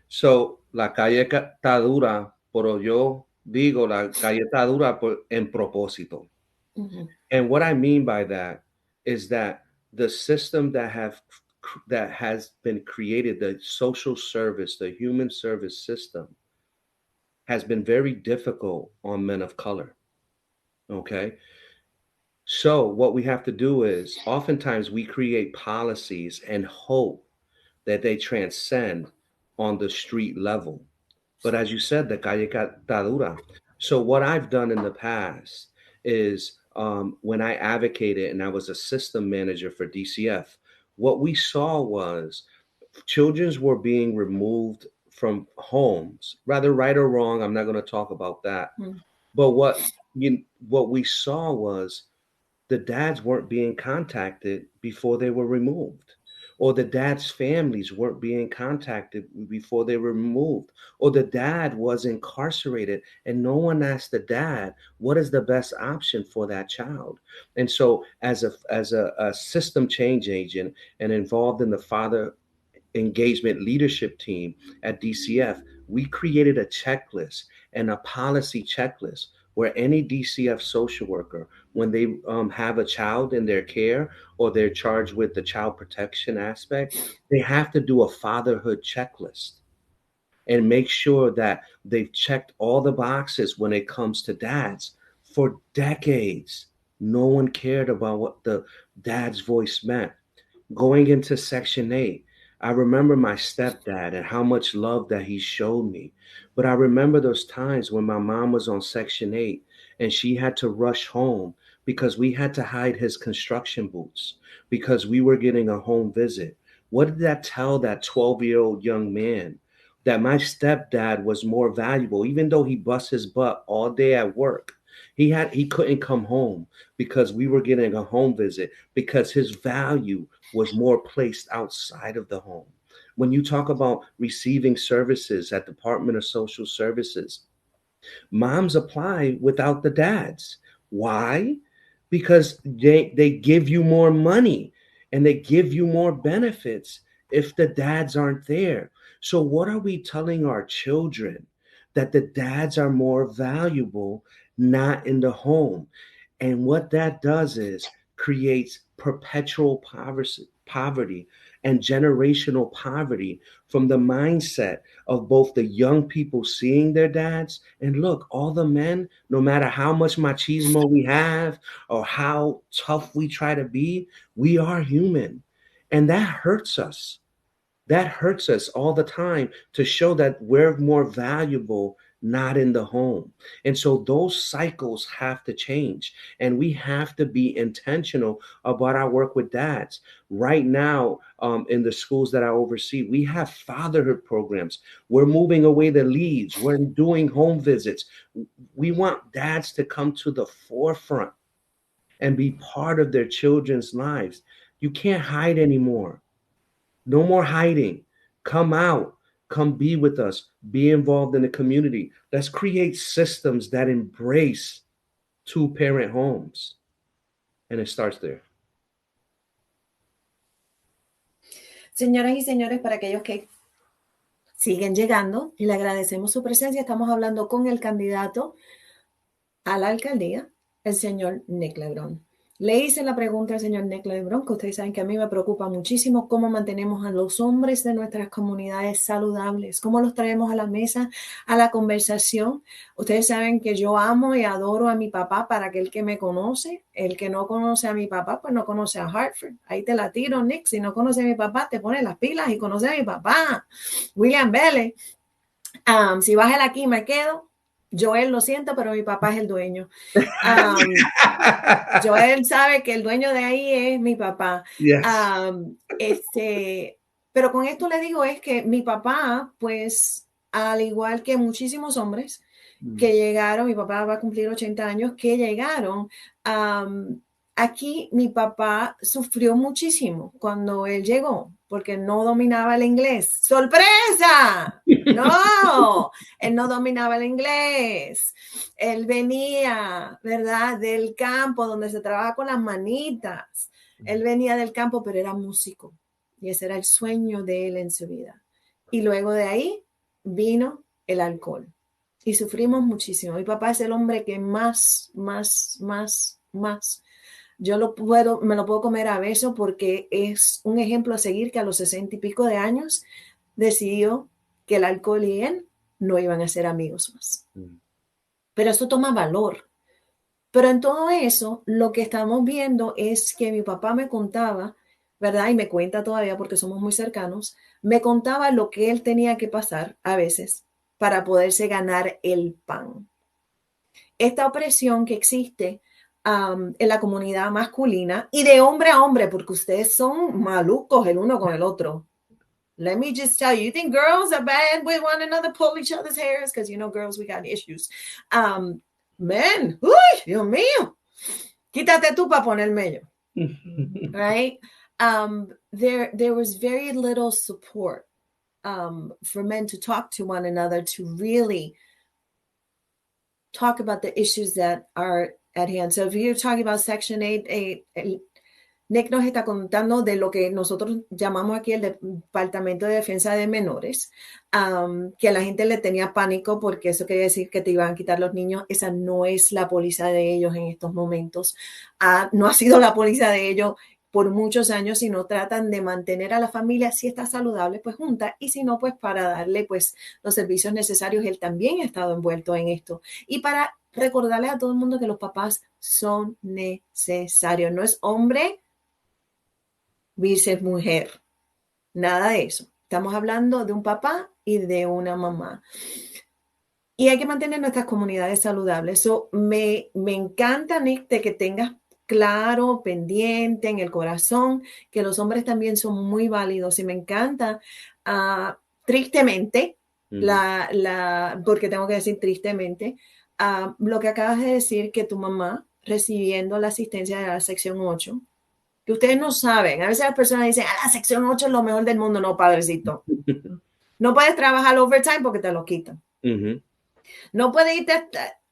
S2: So, la calle está dura, pero yo digo la calle está dura en propósito.
S1: Mm-hmm.
S2: And what I mean by that is that the system that has been created, the social service, the human service system, has been very difficult on men of color. Okay. So what we have to do is oftentimes we create policies and hope that they transcend on the street level. But as you said, the calle está dura. So what I've done in the past is when I advocated and I was a system manager for DCF, what we saw was children were being removed from homes, rather right or wrong. I'm not going to talk about that. But what we saw was the dads weren't being contacted before they were removed, or the dads' families weren't being contacted before they were removed, or the dad was incarcerated and no one asked the dad what is the best option for that child. And so as a system change agent and involved in the father engagement leadership team at DCF, we created a checklist and a policy checklist where any DCF social worker, when they have a child in their care or they're charged with the child protection aspect, they have to do a fatherhood checklist and make sure that they've checked all the boxes when it comes to dads. For decades, no one cared about what the dad's voice meant. Going into Section 8, I remember my stepdad and how much love that he showed me. But I remember those times when my mom was on Section 8 and she had to rush home because we had to hide his construction boots because we were getting a home visit. What did that tell that 12-year-old young man? That my stepdad was more valuable, even though he bust his butt all day at work. He couldn't come home because we were getting a home visit because his value was more placed outside of the home. When you talk about receiving services at Department of Social Services, moms apply without the dads. Why? Because they give you more money and they give you more benefits if the dads aren't there. So what are we telling our children? That the dads are more valuable not in the home. And what that does is creates perpetual poverty and generational poverty from the mindset of both the young people seeing their dads. And look, all the men, no matter how much machismo we have or how tough we try to be, we are human. And that hurts us. That hurts us all the time to show that we're more valuable not in the home. And so those cycles have to change. And we have to be intentional about our work with dads. Right now, in the schools that I oversee, we have fatherhood programs. We're moving away the leads. We're doing home visits. We want dads to come to the forefront and be part of their children's lives. You can't hide anymore. No more hiding. Come out. Come be with us. Be involved in the community. Let's create systems that embrace two-parent homes. And it starts there.
S1: Señoras y señores, para aquellos que siguen llegando y le agradecemos su presencia, estamos hablando con el candidato a la alcaldía, el señor Nick Lebron. Le hice la pregunta al señor Nick Lebron, que ustedes saben que a mí me preocupa muchísimo cómo mantenemos a los hombres de nuestras comunidades saludables, cómo los traemos a la mesa, a la conversación. Ustedes saben que yo amo y adoro a mi papá. Para aquel que me conoce, el que no conoce a mi papá, pues no conoce a Hartford. Ahí te la tiro, Nick. Si no conoce a mi papá, te pone las pilas y conoce a mi papá, William Vélez. Si vas aquí me quedo. Joel, lo siento, pero mi papá es el dueño. Joel sabe que el dueño de ahí es mi papá.
S2: Yes.
S1: Pero con esto le digo es que mi papá, pues, al igual que muchísimos hombres que llegaron, mi papá va a cumplir 80 años, que llegaron, aquí mi papá sufrió muchísimo cuando él llegó, porque no dominaba el inglés. ¡Sorpresa! No, él no dominaba el inglés. Él venía, ¿verdad?, del campo donde se trabaja con las manitas. Él venía del campo, pero era músico. Y ese era el sueño de él en su vida. Y luego de ahí vino el alcohol. Y sufrimos muchísimo. Mi papá es el hombre que más. Yo me lo puedo comer a beso porque es un ejemplo a seguir, que a los 60 y pico de años decidió que el alcohol y él no iban a ser amigos más. Pero eso toma valor. Pero en todo eso, lo que estamos viendo es que mi papá me contaba, ¿verdad? Y me cuenta todavía porque somos muy cercanos, me contaba lo que él tenía que pasar a veces para poderse ganar el pan. Esta opresión que existe en la comunidad masculina y de hombre a hombre, porque ustedes son malucos el uno con el otro. Let me just tell you, you think girls are bad with one another, pull each other's hairs? Because, you know, girls, we got issues. Men, uy, Dios mío, quítate tú para ponerme yo. Right? There was very little support for men to talk to one another, to really talk about the issues that are at hand. So if you're talking about Section 8, Nick nos está contando de lo que nosotros llamamos aquí el Departamento de Defensa de Menores, que a la gente le tenía pánico porque eso quería decir que te iban a quitar los niños. Esa no es la póliza de ellos en estos momentos. No ha sido la póliza de ellos por muchos años, sino tratan de mantener a la familia, si está saludable, pues junta, y si no, pues para darle pues los servicios necesarios. Él también ha estado envuelto en esto. Y para recordarle a todo el mundo que los papás son necesarios. No es hombre versus mujer. Nada de eso. Estamos hablando de un papá y de una mamá. Y hay que mantener nuestras comunidades saludables. So, me encanta, Nick, de que tengas claro, pendiente en el corazón, que los hombres también son muy válidos. Y me encanta, tristemente, porque tengo que decir tristemente, lo que acabas de decir, que tu mamá, recibiendo la asistencia de la sección 8, que ustedes no saben. A veces las personas dicen, la sección 8 es lo mejor del mundo. No, padrecito. No puedes trabajar overtime porque te lo quitan. No puedes irte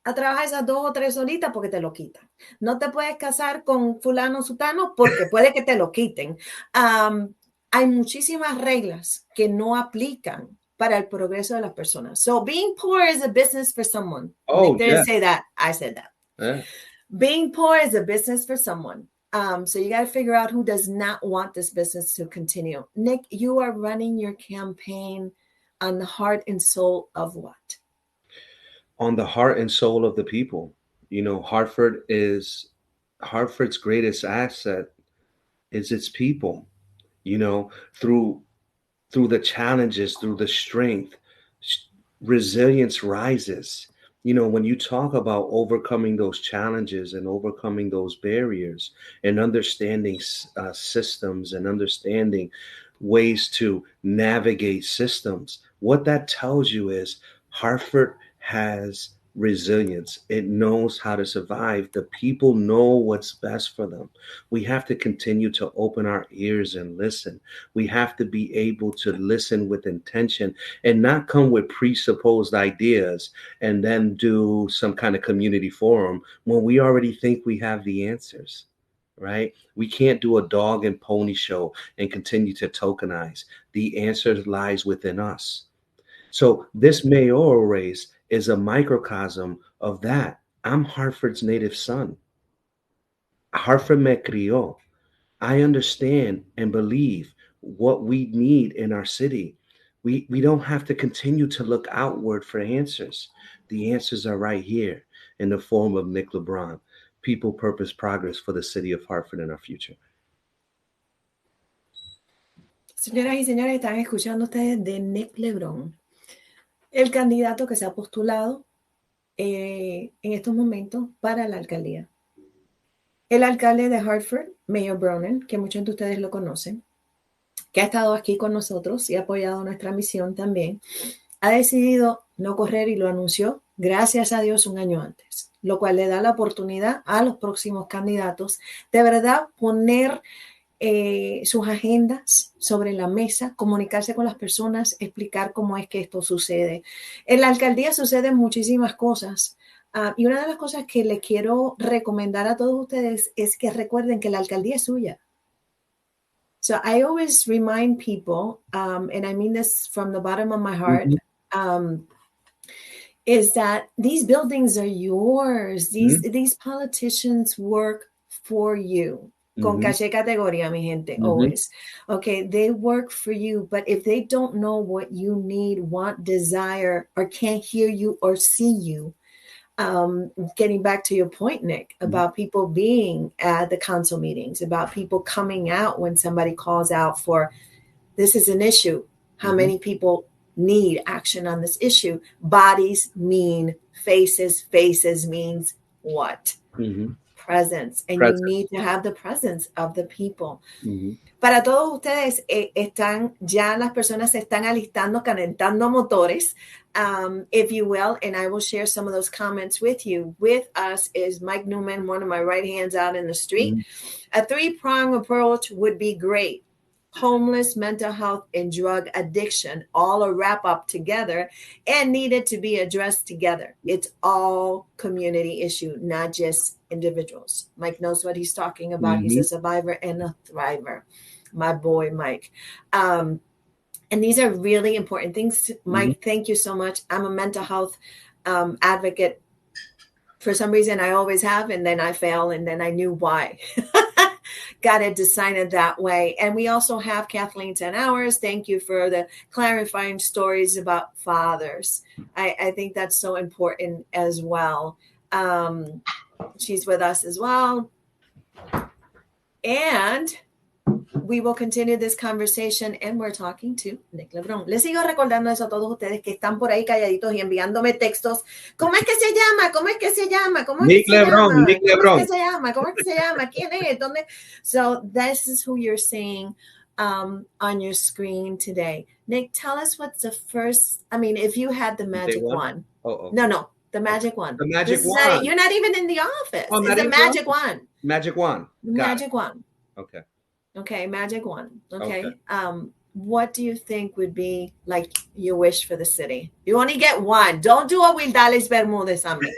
S1: a trabajar esas 2 o 3 horitas porque te lo quitan. No te puedes casar con fulano sutano porque puede que te lo quiten. Hay muchísimas reglas que no aplican para el progreso de las personas. So being poor is a business for someone.
S2: Oh,
S1: They didn't say that. I said that.
S2: Yeah.
S1: Being poor is a business for someone. So you got to figure out who does not want this business to continue. Nick, you are running your campaign on the heart and soul of what?
S2: On the heart and soul of the people. You know, Hartford's greatest asset is its people. You know, through the challenges, through the strength, resilience rises. You know, when you talk about overcoming those challenges and overcoming those barriers and understanding systems and understanding ways to navigate systems, what that tells you is Hartford has resilience. It knows how to survive. The people know what's best for them. We have to continue to open our ears and listen. We have to be able to listen with intention and not come with presupposed ideas and then do some kind of community forum when we already think we have the answers. Right? We can't do a dog and pony show and continue to tokenize. The answer lies within us. So this mayoral race is a microcosm of that. I'm Hartford's native son. Hartford me crió. I understand and believe what we need in our city. We don't have to continue to look outward for answers. The answers are right here in the form of Nick Lebron. People, purpose, progress for the city of Hartford and our future.
S1: Señoras y señores, están escuchando ustedes de Nick Lebron, el candidato que se ha postulado en estos momentos para la alcaldía. El alcalde de Hartford, Mayor Bronen, que muchos de ustedes lo conocen, que ha estado aquí con nosotros y ha apoyado nuestra misión también, ha decidido no correr y lo anunció, gracias a Dios, un año antes, lo cual le da la oportunidad a los próximos candidatos de verdad poner sus agendas sobre la mesa, comunicarse con las personas, explicar cómo es que esto sucede. En la alcaldía suceden muchísimas cosas. Y una de las cosas que les quiero recomendar a todos ustedes es que recuerden que la alcaldía es suya. So I always remind people, and I mean this from the bottom of my heart, is that these buildings are yours. These politicians work for you. Con caché categoría, mi gente, always. Okay, they work for you, but if they don't know what you need, want, desire, or can't hear you or see you, getting back to your point, Nick, about people being at the council meetings, about people coming out when somebody calls out for, this is an issue. How many people need action on this issue? Bodies mean faces. Faces means what? Presence. And you need to have the presence of the people. Para todos ustedes, están ya las personas se están alistando, calentando motores, if you will, and I will share some of those comments with you. With us is Mike Newman, one of my right hands out in the street. A three-pronged approach would be great. Homeless, mental health, and drug addiction all are wrapped up together and needed to be addressed together. It's all community issue, not just individuals. Mike knows what he's talking about. He's a survivor and a thriver. My boy, Mike. And these are really important things. Mike, thank you so much. I'm a mental health advocate. For some reason, I always have, and then I fail, and then I knew why. Got it decided that way. And we also have Kathleen 10 Hours. Thank you for the clarifying stories about fathers. I think that's so important as well. She's with us as well. And we will continue this conversation, and we're talking to Nick Lebron. Les sigo recordando eso a todos ustedes que están por ahí calladitos y enviándome textos. ¿Cómo es que se llama? ¿Cómo es que se llama? ¿Cómo es
S2: Nick
S1: que se
S2: Lebron,
S1: llama?
S2: Nick
S1: ¿Cómo
S2: Lebron.
S1: es que se llama? ¿Cómo es que se llama? ¿Quién es? ¿Dónde? So this is who you're seeing on your screen today. Nick, tell us what's the first, I mean, if you had the magic wand. No, the magic wand.
S2: The magic wand.
S1: You're not even in the office.
S2: Oh,
S1: it's a magic wand.
S2: Magic wand.
S1: Magic wand.
S2: Okay,
S1: magic one. Okay. What do you think would be like your wish for the city? You only get one. Don't do a Wildales Bermudez on me.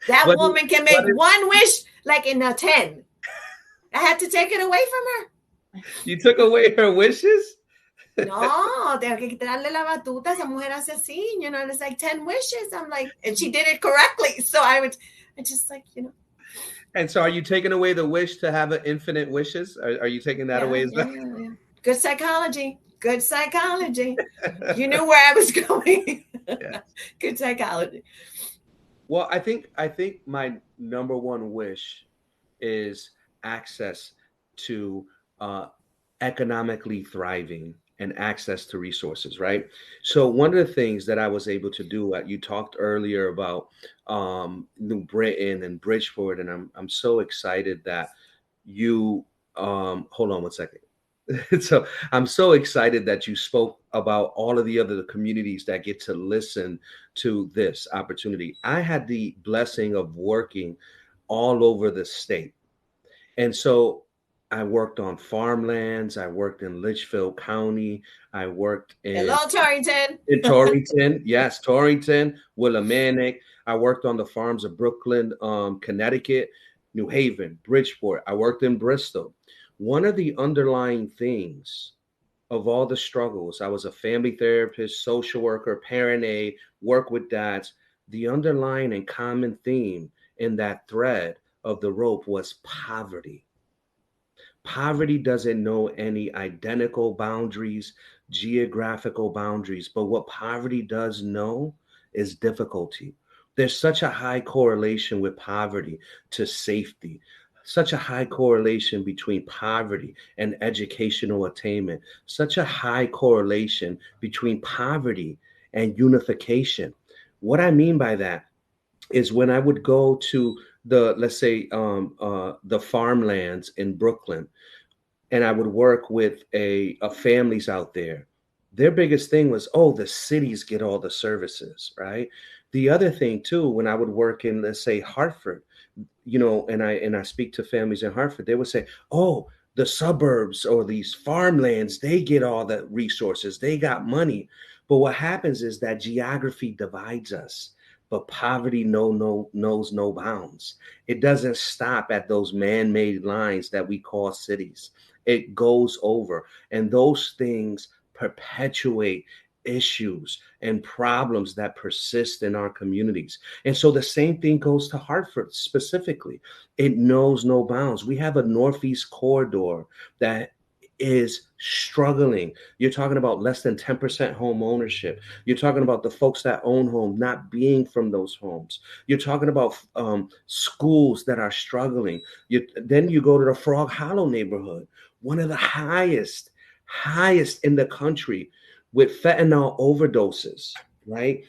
S1: That woman can make one wish like in a 10. I had to take it away from her.
S2: You took away her wishes?
S1: No, tengo que quitarle la batuta. Esa mujer hace así, you know, it's like 10 wishes. I'm like, and she did it correctly. So I just like, you know.
S2: And so are you taking away the wish to have an infinite wishes? Are you taking that away as well?
S1: Yeah. Good psychology. Good psychology. You knew where I was going. Yeah. Good psychology.
S2: Well, I think my number one wish is access to economically thriving and access to resources, right? So one of the things that I was able to do, you talked earlier about New Britain and Bridgeport, and I'm so excited that you hold on one second. So I'm so excited that you spoke about all of the other communities that get to listen to this opportunity. I had the blessing of working all over the state. And so I worked on farmlands. I worked in Litchfield County. I worked
S1: Hello, Torrington.
S2: in Torrington. Yes, Torrington, Willimantic. I worked on the farms of Brooklyn, Connecticut, New Haven, Bridgeport. I worked in Bristol. One of the underlying things of all the struggles, I was a family therapist, social worker, parent aide, work with dads. The underlying and common theme in that thread of the rope was poverty. Poverty doesn't know any identical boundaries, geographical boundaries, but what poverty does know is difficulty. There's such a high correlation with poverty to safety, such a high correlation between poverty and educational attainment, such a high correlation between poverty and unification. What I mean by that is when I would go to the, let's say, the farmlands in Brooklyn, and I would work with a families out there. Their biggest thing was, oh, the cities get all the services, right? The other thing too, when I would work in, let's say, Hartford, and I speak to families in Hartford, they would say, oh, the suburbs or these farmlands, they get all the resources, they got money. But what happens is that geography divides us. But poverty knows no bounds. It doesn't stop at those man-made lines that we call cities. It goes over, and those things perpetuate issues and problems that persist in our communities. And so the same thing goes to Hartford specifically. It knows no bounds. We have a Northeast corridor that is struggling. You're talking about less than 10% home ownership. You're talking about the folks that own homes not being from those homes. You're talking about schools that are struggling. Then you go to the Frog Hollow neighborhood, one of the highest in the country with fentanyl overdoses, right?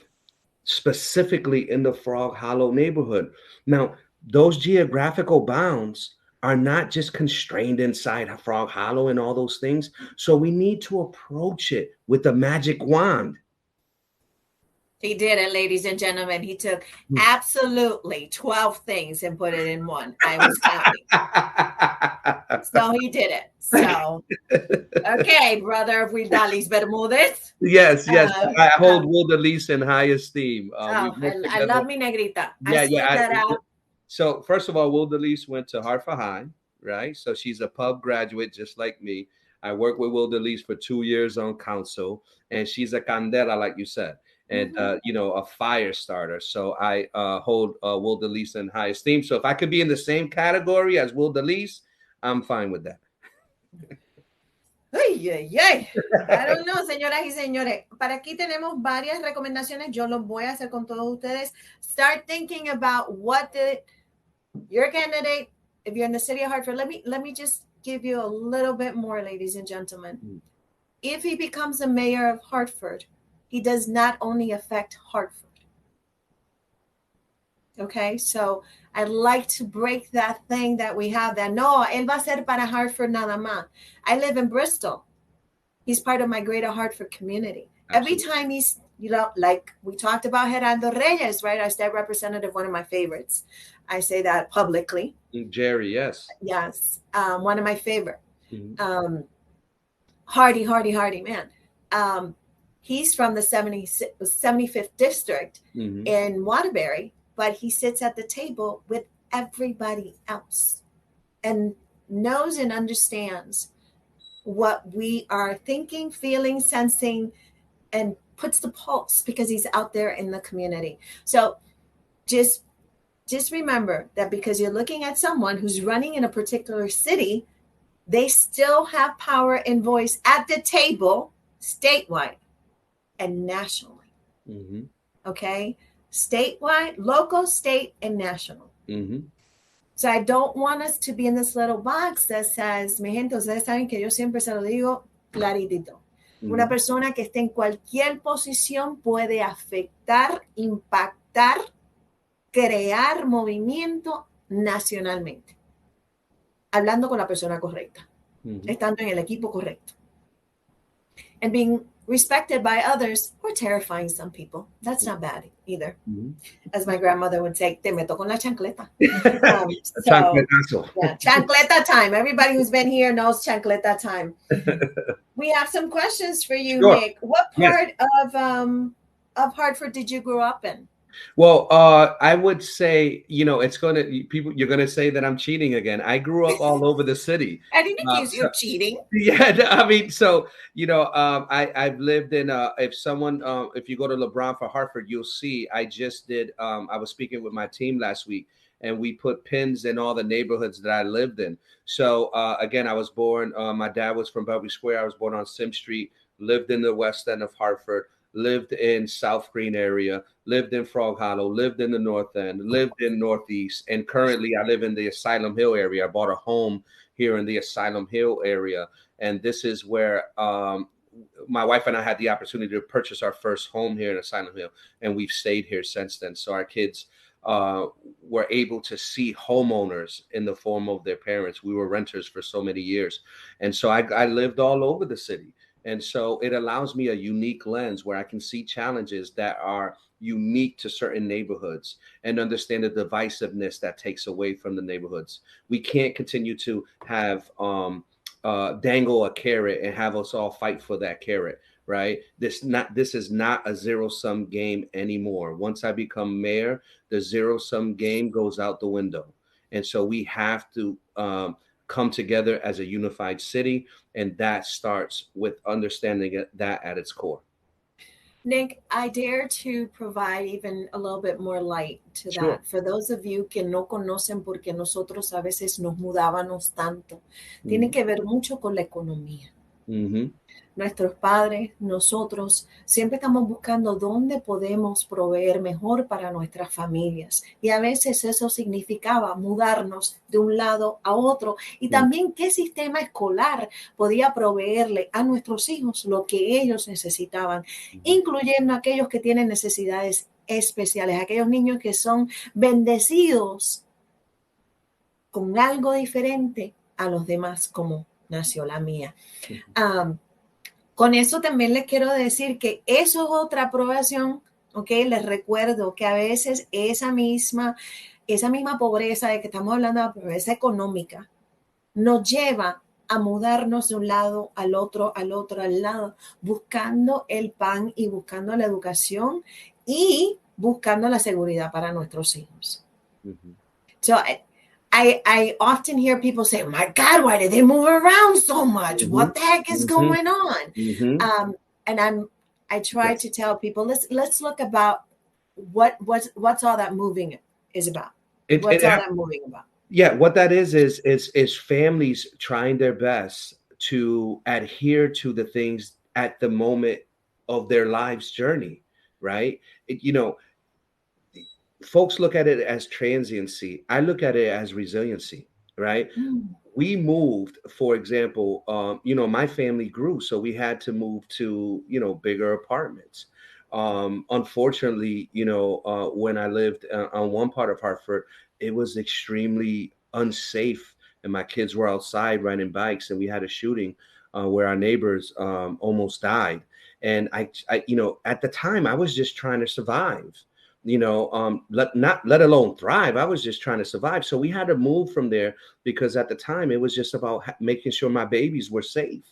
S2: Specifically in the Frog Hollow neighborhood. Now, those geographical bounds are not just constrained inside Frog Hollow and all those things. So we need to approach it with a magic wand.
S1: He did it, ladies and gentlemen. He took absolutely 12 things and put it in one. I was counting. So he did it. So, okay, brother of Vidales Bermudez.
S2: Yes. I hold Will DeLeese in high esteem.
S1: I love me negrita.
S2: So first of all, Will DeLeese went to Hartford High, right? So she's a pub graduate just like me. I worked with Will DeLeese for 2 years on council, and she's a candela, like you said, and a fire starter. So I hold Will DeLeese in high esteem. So if I could be in the same category as Will DeLeese, I'm fine with that.
S1: I don't know, señoras y señores. Para aquí tenemos varias recomendaciones. Yo los voy a hacer con todos ustedes. Start thinking about your candidate, if you're in the city of Hartford. Let me just give you a little bit more, ladies and gentlemen. If he becomes the mayor of Hartford, he does not only affect Hartford. Okay, so I'd like to break that thing that we have that, no, él va a ser para Hartford nada más. I live in Bristol. He's part of my greater Hartford community. Absolutely. Every time he's, like we talked about Gerardo Reyes, right? Our state representative, one of my favorites. I say that publicly.
S2: Jerry, yes.
S1: Yes, one of my favorite. Hardy man. He's from the 75th district in Waterbury, but he sits at the table with everybody else and knows and understands what we are thinking, feeling, sensing, and puts the pulse because he's out there in the community. So just remember that because you're looking at someone who's running in a particular city, they still have power and voice at the table statewide and nationally. Okay? Statewide, local, state, and national. So I don't want us to be in this little box that says, mi gente, ustedes saben que yo siempre se lo digo claritito. Una persona que esté en cualquier posición puede afectar, impactar, crear movimiento nacionalmente. Hablando con la persona correcta, estando en el equipo correcto. And being respected by others or terrifying some people. That's not bad either. As my grandmother would say, te meto con la chancleta. So, yeah, chancleta time. Everybody who's been here knows chancleta time. We have some questions for you,
S2: Sure.
S1: Nick. What part of Hartford did you grow up in?
S2: Well, I would say, it's going to you're going to say that I'm cheating again. I grew up all over the city.
S1: I didn't accuse you of cheating.
S2: Yeah, I mean, so, I've lived in, if you go to Lebron for Hartford, you'll see, I just did, I was speaking with my team last week, and we put pins in all the neighborhoods that I lived in. So, again, I was born, my dad was from Bellevue Square. I was born on Sim Street, lived in the West End of Hartford, lived in South Green area, lived in Frog Hollow, lived in the North End, lived in Northeast, and currently I live in the Asylum Hill area. I bought a home here in the Asylum Hill area, and this is where my wife and I had the opportunity to purchase our first home here in Asylum Hill, and we've stayed here since then. So our kids were able to see homeowners in the form of their parents. We were renters for so many years, and so I lived all over the city. And so it allows me a unique lens where I can see challenges that are unique to certain neighborhoods and understand the divisiveness that takes away from the neighborhoods. We can't continue to have dangle a carrot and have us all fight for that carrot, right? This is not a zero-sum game anymore. Once I become mayor, the zero-sum game goes out the window. And so we have to come together as a unified city, and that starts with understanding that at its core.
S1: Nick, I dare to provide even a little bit more light to
S2: Sure.
S1: that. For those of you que no conocen porque nosotros a veces nos mudábamos tanto, tiene que ver mucho con la economía. Nuestros padres, nosotros, siempre estamos buscando dónde podemos proveer mejor para nuestras familias. Y a veces eso significaba mudarnos de un lado a otro. Y también qué sistema escolar podía proveerle a nuestros hijos lo que ellos necesitaban, incluyendo aquellos que tienen necesidades especiales, aquellos niños que son bendecidos con algo diferente a los demás, como nació la mía. Con eso también les quiero decir que eso es otra aprobación, ¿ok? Les recuerdo que a veces esa misma pobreza de que estamos hablando, de la pobreza económica, nos lleva a mudarnos de un lado al otro, al lado, buscando el pan y buscando la educación y buscando la seguridad para nuestros hijos. So, I often hear people say, my God, why do they move around so much? What the heck is going on? And I try to tell people, let's look about what's all that moving is about. What's all that moving about?
S2: Yeah, what that is families trying their best to adhere to the things at the moment of their lives journey, right? Folks look at it as transiency. I look at it as resiliency, right? We moved, for example, my family grew, so we had to move to, bigger apartments. Unfortunately, when I lived on one part of Hartford, it was extremely unsafe, and my kids were outside riding bikes, and we had a shooting where our neighbors almost died. And I, at the time, I was just trying to survive. Let alone thrive. I was just trying to survive. So we had to move from there because at the time it was just about making sure my babies were safe,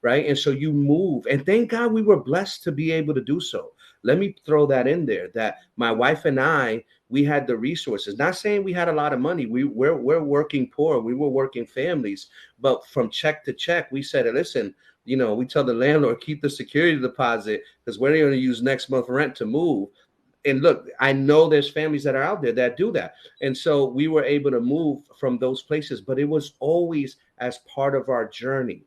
S2: right? And so you move, and thank God we were blessed to be able to do so. Let me throw that in there, that my wife and I, we had the resources. Not saying we had a lot of money. We're working poor. We were working families, but from check to check, we said, listen, we tell the landlord, keep the security deposit because we're going to use next month rent to move. And look, I know there's families that are out there that do that. And so we were able to move from those places, but it was always as part of our journey.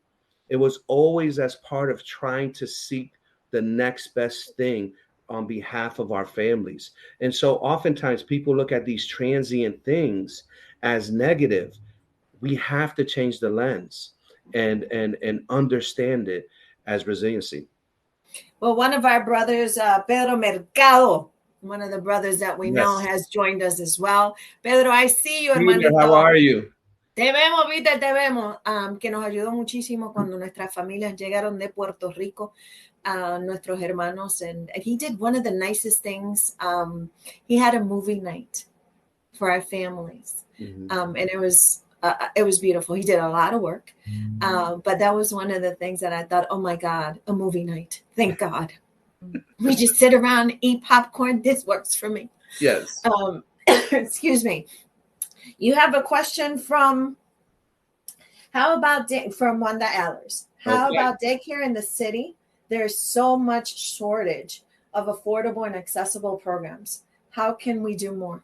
S2: It was always as part of trying to seek the next best thing on behalf of our families. And so oftentimes people look at these transient things as negative. We have to change the lens and understand it as resiliency.
S1: Well, one of our brothers, Pedro Mercado, one of the brothers that we know
S2: Yes.
S1: has joined us as well. Pedro, I see you,
S2: Peter, how
S1: hermanito.
S2: are you?
S1: Te vemos, viste, te vemos. Que nos ayudó muchísimo cuando nuestras familias llegaron de Puerto Rico, nuestros hermanos. And he did one of the nicest things. He had a movie night for our families. And it was beautiful. He did a lot of work. But that was one of the things that I thought, oh my God, a movie night. Thank God. We just sit around, eat popcorn. This works for me.
S2: Yes.
S1: Excuse me. You have a question from, from Wanda Allers. How
S2: Okay.
S1: about daycare in the city? There's so much shortage of affordable and accessible programs. How can we do more?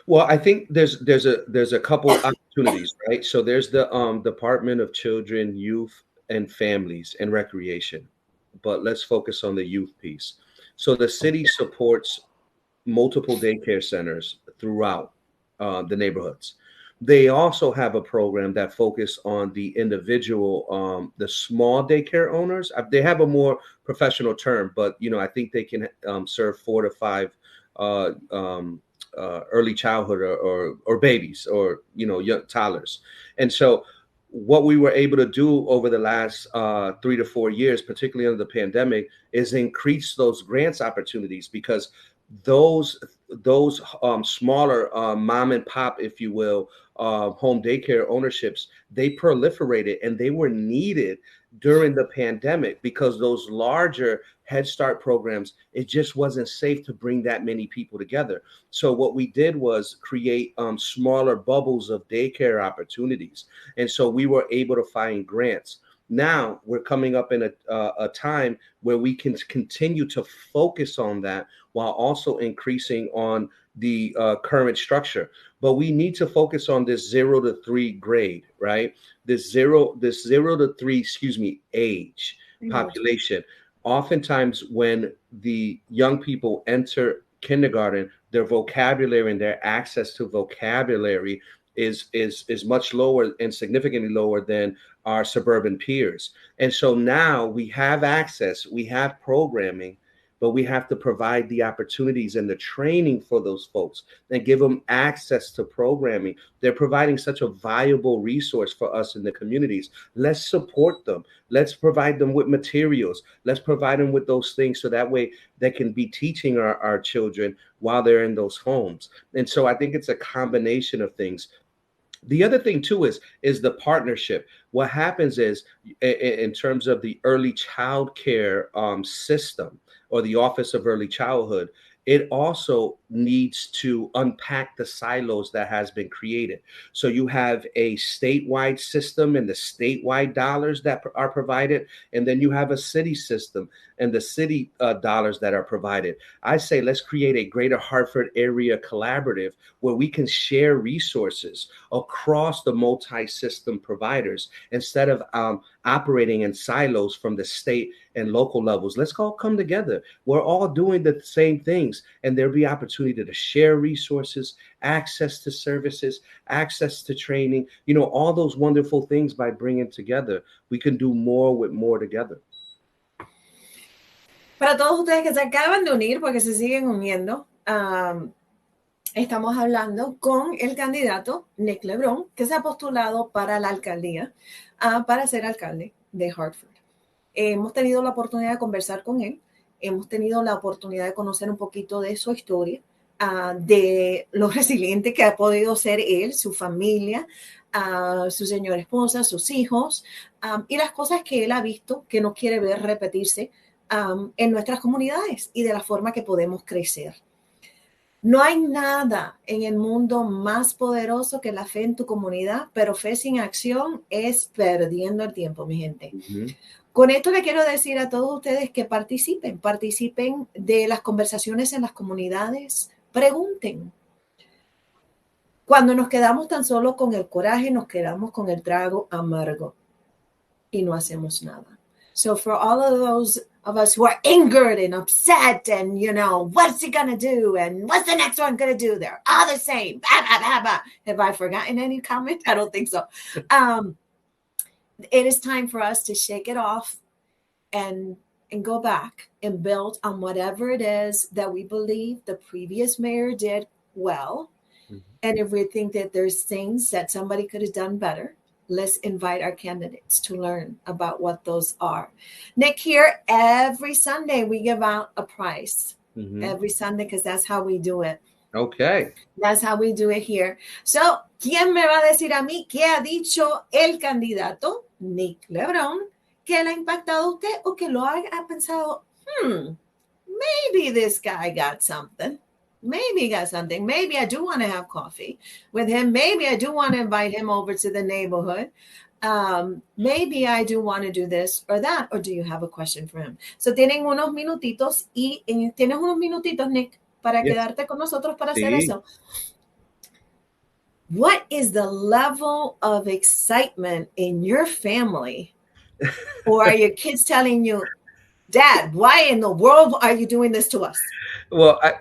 S2: Well, I think there's a couple opportunities, right? So there's the Department of Children, Youth, and Families and Recreation. But let's focus on the youth piece. So the city supports multiple daycare centers throughout the neighborhoods. They also have a program that focus on the individual, the small daycare owners. They have a more professional term, but I think they can serve 4 to 5 uh, um, early childhood or babies or young toddlers. And so what we were able to do over the last 3 to 4 years, particularly under the pandemic, is increase those grants opportunities, because those smaller mom and pop, if you will, home daycare ownerships, they proliferated and they were needed during the pandemic, because those larger Head Start programs, it just wasn't safe to bring that many people together. So what we did was create smaller bubbles of daycare opportunities, and so we were able to find grants. Now we're coming up in a time where we can continue to focus on that while also increasing on the current structure. But we need to focus on this 0 to 3 grade, right? This zero to three, age population. Oftentimes, when the young people enter kindergarten, their vocabulary and their access to vocabulary is much lower and significantly lower than our suburban peers. And so now we have access, we have programming, but we have to provide the opportunities and the training for those folks and give them access to programming. They're providing such a valuable resource for us in the communities. Let's support them. Let's provide them with materials. Let's provide them with those things so that way they can be teaching our children while they're in those homes. And so I think it's a combination of things. The other thing too is the partnership. What happens is, in terms of the early child care system or the Office of Early Childhood, it also needs to unpack the silos that has been created. So you have a statewide system and the statewide dollars that are provided, and then you have a city system and the city dollars that are provided. I say let's create a greater Hartford area collaborative where we can share resources across the multi-system providers instead of operating in silos from the state and local levels. Let's all come together. We're all doing the same things, and there'll be opportunity to share resources, access to services, access to training, all those wonderful things. By bringing together, we can do more with more together.
S1: Para todos ustedes que se acaban de unir, porque se siguen uniendo, estamos hablando con el candidato Nick Lebron, que se ha postulado para la alcaldía, para ser alcalde de Hartford. Hemos tenido la oportunidad de conversar con él, hemos tenido la oportunidad de conocer un poquito de su historia, de lo resiliente que ha podido ser él, su familia, su señora esposa, sus hijos, y las cosas que él ha visto que no quiere ver repetirse en nuestras comunidades y de la forma que podemos crecer. No hay nada en el mundo más poderoso que la fe en tu comunidad, pero fe sin acción es perdiendo el tiempo, mi gente. Con esto le quiero decir a todos ustedes que participen de las conversaciones en las comunidades, pregunten. Cuando nos quedamos tan solo con el coraje, nos quedamos con el trago amargo y no hacemos nada. So for all of those of us who are angered and upset and, what's he going to do? And what's the next one going to do? They're all the same. Bah, bah, bah, bah. Have I forgotten any comment? I don't think so. It is time for us to shake it off and and go back and build on whatever it is that we believe the previous mayor did well.
S2: Mhm.
S1: And if we think that there's things that somebody could have done better, let's invite our candidates to learn about what those are. Nick, here every Sunday we give out a prize. Every Sunday, because that's how we do it.
S2: Okay.
S1: That's how we do it here. So, ¿quién me va a decir a mí qué ha dicho el candidato Nick Lebron que le ha impactado a usted o que lo ha pensado, maybe this guy got something. Maybe he got something. Maybe I do want to have coffee with him. Maybe I do want to invite him over to the neighborhood. Maybe I do want to do this or that. Or do you have a question for him? So tienen unos minutitos y tienes unos minutitos, Nick, para quedarte con nosotros para hacer eso. What is the level of excitement in your family? Or are your kids telling you, Dad, why in the world are you doing this to us?
S2: Well, I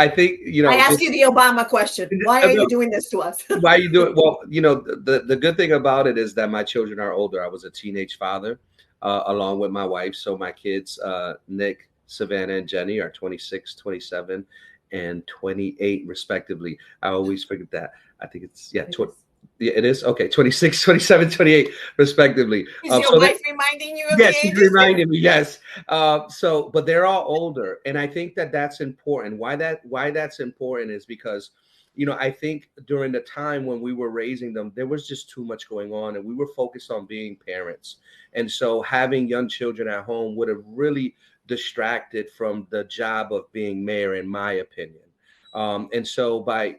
S2: think,
S1: I ask you the Obama question. Why are you doing this to us?
S2: Why are you doing? Well, the good thing about it is that my children are older. I was a teenage father, along with my wife. So my kids, Nick, Savannah, and Jenny are 26, 27, and 28 respectively. I always forget that. I think it's, it is. Okay. 26, 27, 28 respectively.
S1: Is your wife reminding you of
S2: yes,
S1: the
S2: she's reminding me. Yes. But they're all older. And I think that that's important. Why that's important is because, I think during the time when we were raising them, there was just too much going on and we were focused on being parents. And so having young children at home would have really distracted from the job of being mayor, in my opinion. And so by,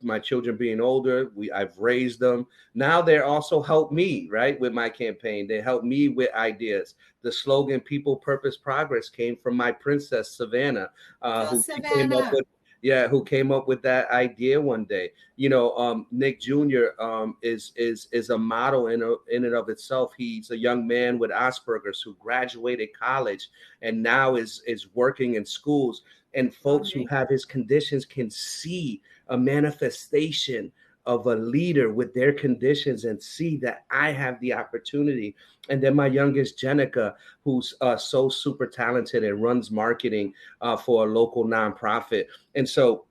S2: my children being older, I've raised them. Now they're also helped me, right, with my campaign. They helped me with ideas. The slogan "People, Purpose, Progress" came from my princess Savannah, who came up with that idea one day. Nick Jr. Is a model in and of itself. He's a young man with Asperger's who graduated college and now is working in schools. And folks who have his conditions can see a manifestation of a leader with their conditions and see that I have the opportunity. And then my youngest, Jenica, who's so super talented and runs marketing for a local nonprofit. And so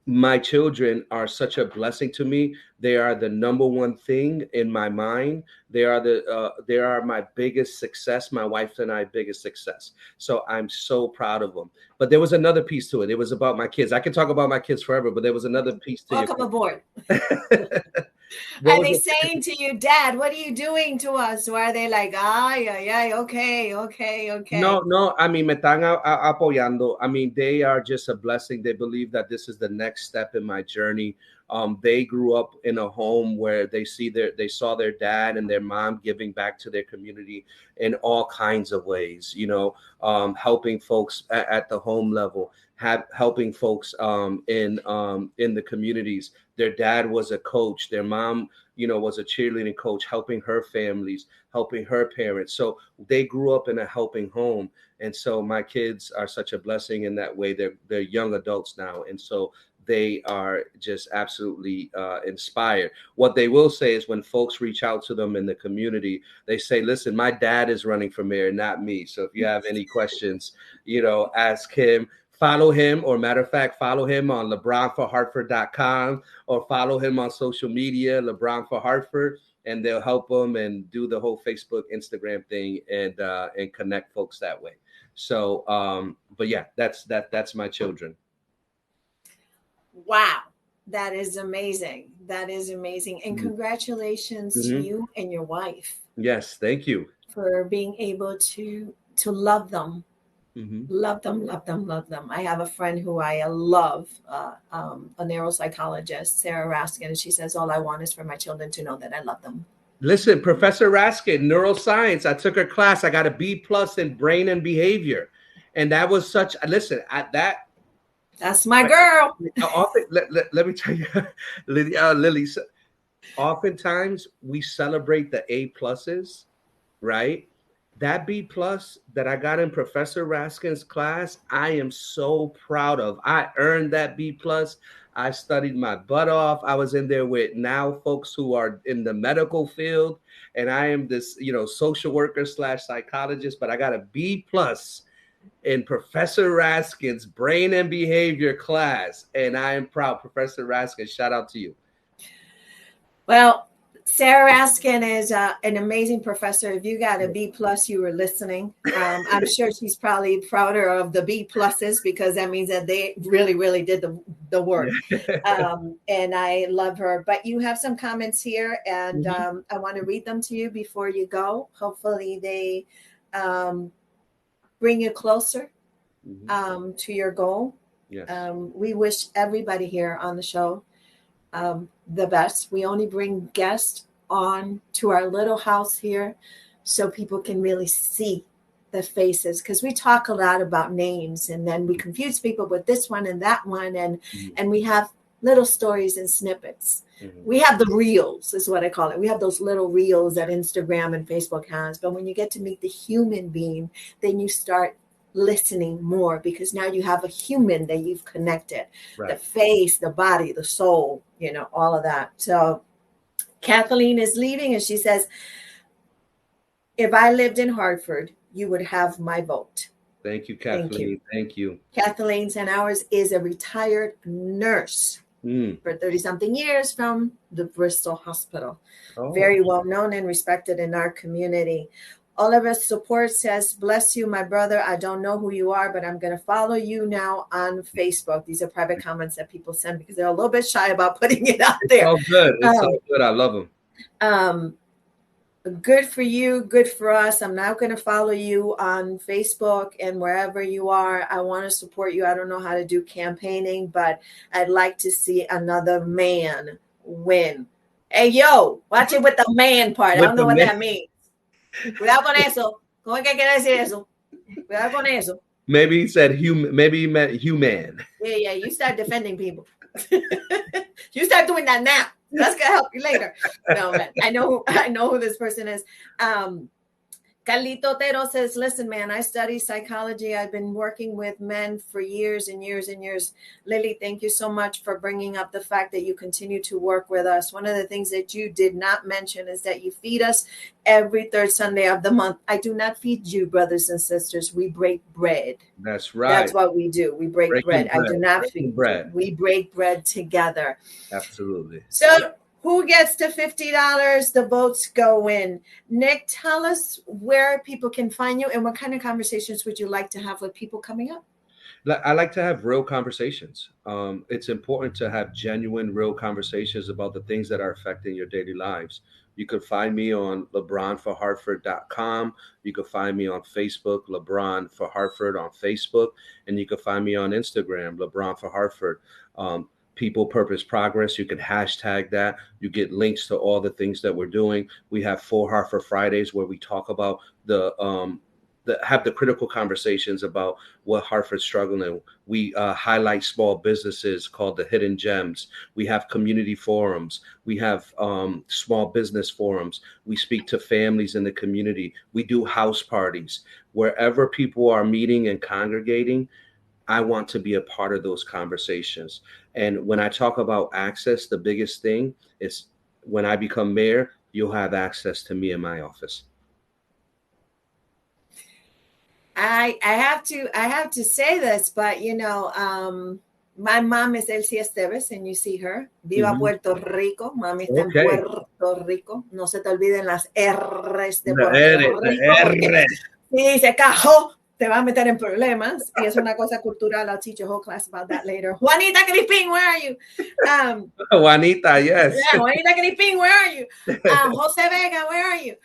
S2: my children are such a blessing to me. They are the number one thing in my mind. They are my biggest success. My wife and I biggest success. So I'm so proud of them. But there was another piece to it. It was about my kids. I can talk about my kids forever, but there was another piece to
S1: Welcome aboard. Are they saying to you, Dad, what are you doing to us? Or are they like, okay.
S2: No. I mean, me están apoyando. I mean, they are just a blessing. They believe that this is the next step in my journey. They grew up in a home where they saw their dad and their mom giving back to their community in all kinds of ways. Helping folks at the home level, helping folks in the communities. Their dad was a coach. Their mom, was a cheerleading coach, helping her families, helping her parents. So they grew up in a helping home. And so my kids are such a blessing in that way. They're young adults now. And so they are just absolutely inspired. What they will say is when folks reach out to them in the community, they say, listen, my dad is running for mayor, not me. So if you have any questions, ask him. Follow him, or matter of fact, follow him on LebronForHartford.com or follow him on social media, Lebron for Hartford, and they'll help them and do the whole Facebook, Instagram thing and connect folks that way. So, but yeah, that's my children.
S1: Wow. That is amazing. That is amazing. And congratulations to you and your wife.
S2: Yes, thank you.
S1: For being able to love them. Love them. I have a friend who I love, a neuropsychologist, Sarah Raskin, and she says, all I want is for my children to know that I love them.
S2: Listen, Professor Raskin, neuroscience, I took her class. I got a B+ in brain and behavior. And that was
S1: that's my girl.
S2: Often, let me tell you, Lily, oftentimes we celebrate the A+, right? That B+ that I got in Professor Raskin's class, I am so proud of. I earned that B+. I studied my butt off. I was in there with now folks who are in the medical field, and I am this, social worker / psychologist, but I got a B plus in Professor Raskin's brain and behavior class. And I am proud. Professor Raskin, shout out to you.
S1: Well, Sarah Raskin is an amazing professor. If you got a B plus, you were listening. I'm sure she's probably prouder of the B pluses because that means that they really, really did the work. And I love her. But you have some comments here, and I want to read them to you before you go. Hopefully they bring you closer to your goal.
S2: Yes.
S1: We wish everybody here on the show the best. We only bring guests on to our little house here so people can really see the faces, because we talk a lot about names and then we confuse people with this one and that one, and we have little stories and snippets. We have the reels, is what I call it. We have those little reels that Instagram and Facebook has, but when you get to meet the human being, then you start listening more, because now you have a human that you've connected. Right. The face, the body, the soul, all of that. So Kathleen is leaving, and she says, if I lived in Hartford, you would have my vote.
S2: Thank you, Kathleen. Thank you.
S1: Kathleen Sanhours is a retired nurse for 30-something years from the Bristol Hospital. Very well known and respected in our community. Oliver Support says, bless you, my brother. I don't know who you are, but I'm going to follow you now on Facebook. These are private comments that people send because they're a little bit shy about putting it out there.
S2: Oh, good. It's so good. I love them.
S1: Good for you. Good for us. I'm now going to follow you on Facebook and wherever you are. I want to support you. I don't know how to do campaigning, but I'd like to see another man win. Hey, yo, watch it with the man part. I don't know what that means. Cuidado con eso. ¿Cómo es que quiere decir eso? Cuidado con eso.
S2: Maybe he said human. Maybe he meant human.
S1: Yeah. You start defending people. You start doing that now. That's gonna help you later. No, man. I know who this person is. Carlito Otero says, listen, man, I study psychology. I've been working with men for years and years and years. Lily, thank you so much for bringing up the fact that you continue to work with us. One of the things that you did not mention is that you feed us every third Sunday of the month. I do not feed you, brothers and sisters. We break bread.
S2: That's right.
S1: That's what we do. We break bread. I do not feed bread. We break bread together.
S2: Absolutely.
S1: So who gets to $50? The votes go in. Nick, tell us where people can find you and what kind of conversations would you like to have with people coming up?
S2: I like to have real conversations. It's important to have genuine, real conversations about the things that are affecting your daily lives. You can find me on LebronForHartford.com. You can find me on Facebook, LeBron for Hartford on Facebook. And you can find me on Instagram, LeBron for Hartford. People, Purpose, Progress. You can hashtag that. You get links to all the things that we're doing. We have 4 Hartford Fridays where we talk about have the critical conversations about what Hartford's struggling. We highlight small businesses called the Hidden Gems. We have community forums. We have small business forums. We speak to families in the community. We do house parties. Wherever people are meeting and congregating, I want to be a part of those conversations. And when I talk about access, the biggest thing is when I become mayor, you'll have access to me in my office.
S1: I have to say this, but my mom is Elsie Esteves, and you see her. Viva Puerto Rico. Mami está en Puerto Rico. No se te olviden las R's de Puerto Rico. Sí, se cajó. Te va a meter en problemas. Y es una cosa cultural. I'll teach a whole class about that later. Juanita Crispin, where are you?
S2: Juanita, yes.
S1: Yeah, Juanita Crispin, where are you? Jose Vega, where are you?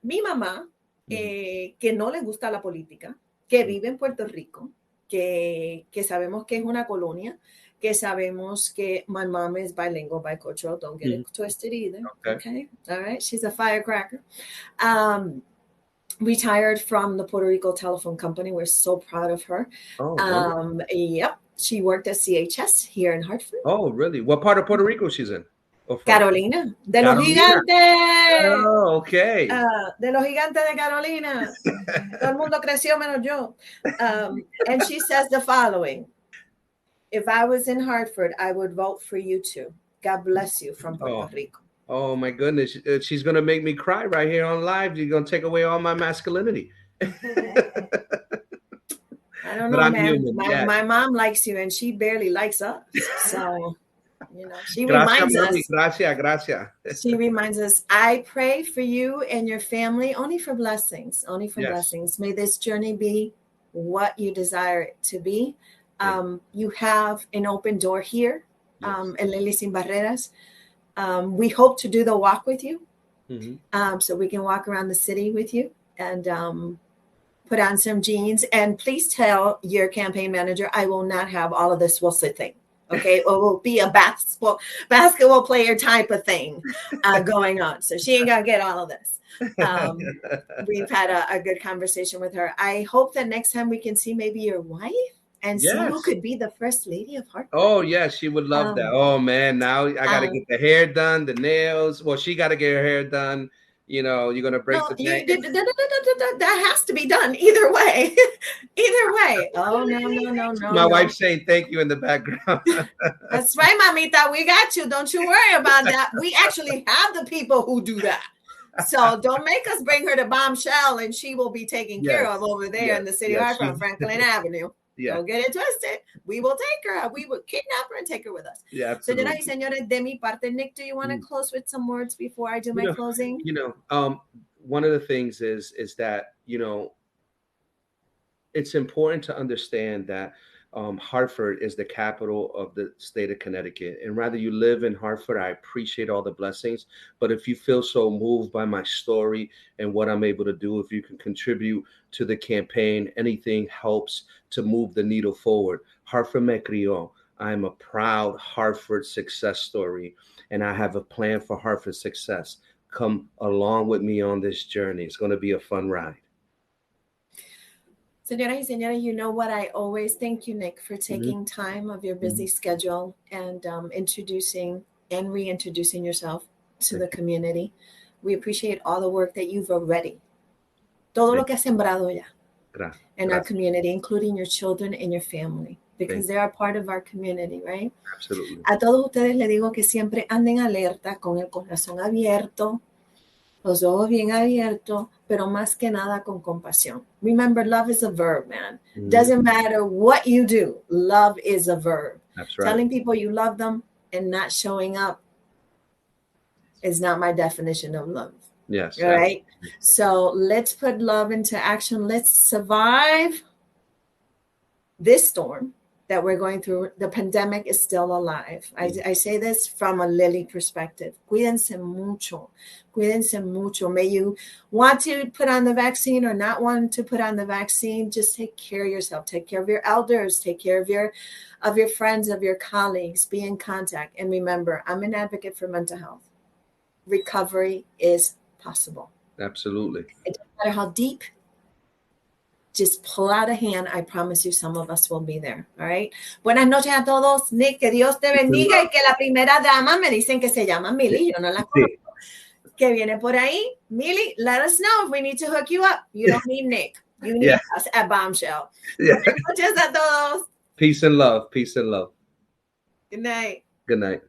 S1: Mi mamá, que no le gusta la política, que vive en Puerto Rico, que sabemos que es una colonia, que sabemos que my mom is bilingual, bicultural. Don't get it twisted either. Okay. All right. She's a firecracker. Retired from the Puerto Rico Telephone Company. We're so proud of her. Yep. She worked at CHS here in Hartford.
S2: Oh, really? What part of Puerto Rico she's in?
S1: Carolina. De los gigantes.
S2: Oh, okay.
S1: De los gigantes de Carolina. Todo el mundo creció menos yo. And she says the following. If I was in Hartford, I would vote for you too. God bless you from Puerto
S2: Oh,
S1: Rico.
S2: oh my goodness. She's going to make me cry right here on live. You're going to take away all my masculinity.
S1: I don't
S2: But
S1: know,
S2: I'm
S1: man.
S2: human.
S1: My
S2: Yeah.
S1: my mom likes you, and she barely likes us. So, she
S2: Gracias,
S1: reminds
S2: mami.
S1: us.
S2: Gracias, gracias.
S1: She reminds us. I pray for you and your family only for blessings. Only for
S2: Yes.
S1: blessings. May this journey be what you desire it to be.
S2: Thank
S1: You have an open door here,
S2: you. Yes.
S1: in Lily Sin Barreras. We hope to do the walk with you,
S2: Mm-hmm.
S1: so we can walk around the city with you and put on some jeans. And please tell your campaign manager I will not have all of this Wilson thing. Okay, or will be a basketball player type of thing going on. So she ain't gonna get all of this. We've had a good conversation with her. I hope that next time we can see maybe your wife and see who
S2: Yes.
S1: could be the first lady of Hartford.
S2: Oh, yeah, she would love that.
S1: Um,
S2: Oh, man, now I got to
S1: um,
S2: get the hair done, the nails. Well, she got to get her hair done. You're going to break
S1: no,
S2: the
S1: you
S2: bank.
S1: that has to be done either way. Either way. Oh no,
S2: My
S1: no.
S2: wife saying thank you in the background.
S1: That's right, mamita. We got you. Don't you worry about that. We actually have the people who do that. So don't make us bring her to Bombshell and she will be taken care of
S2: Yes.
S1: over there
S2: Yes.
S1: in the city of
S2: Yes.
S1: Hartford on Franklin Avenue.
S2: Yeah.
S1: Don't get it twisted. We will take her. We will kidnap her and take her with us.
S2: Yeah,
S1: Señoras y
S2: absolutely.
S1: señores, de mi parte, Nick, do you want to
S2: Mm.
S1: close with some words before I do
S2: You
S1: my
S2: know,
S1: closing?
S2: one of the things is that, it's important to understand that Hartford is the capital of the state of Connecticut. And rather you live in Hartford, I appreciate all the blessings. But if you feel so moved by my story and what I'm able to do, if you can contribute to the campaign, anything helps to move the needle forward. Hartford me crió. I'm a proud Hartford success story, and I have a plan for Hartford success. Come along with me on this journey. It's going to be a fun ride.
S1: Señoras y señores, you know what? I always thank you, Nick, for
S2: Mm-hmm.
S1: taking time of your busy
S2: Mm-hmm.
S1: schedule and introducing and reintroducing yourself to the
S2: Thank you.
S1: community. We appreciate all the work that you've already, todo lo
S2: Thank
S1: que has sembrado ya
S2: you.
S1: in our
S2: Gracias.
S1: community, including your children and your family, because
S2: Thank
S1: they are part of our community, right?
S2: you. Absolutely.
S1: A todos ustedes les digo que siempre anden alerta, con el corazón abierto, los ojos bien abiertos, pero más que nada con compasión. Remember, love is a verb, man.
S2: Mm-hmm.
S1: Doesn't matter what you do, love is a verb.
S2: That's right.
S1: Telling people you love them and not showing up is not my definition of love.
S2: Yes.
S1: All right. So let's put love into action. Let's survive this storm that we're going through. The pandemic is still alive. I say this from a Lily perspective. Cuídense mucho. Cuídense mucho. May you want to put on the vaccine or not want to put on the vaccine, just take care of yourself. Take care of your elders. Take care of your friends, of your colleagues. Be in contact. And remember, I'm an advocate for mental health. Recovery is possible.
S2: Absolutely.
S1: It doesn't matter how deep. Just pull out a hand. I promise you some of us will be there. All right. Buenas noches a todos. Nick, que Dios te bendiga y que la primera dama me dicen que se llama Millie. Yo no la conozco. Que viene por ahí. Millie, let us know if we need to hook you up. You don't need Nick. You need us at Bombshell.
S2: Yeah.
S1: Buenas noches a todos.
S2: Peace and love. Peace and love.
S1: Good night.
S2: Good night.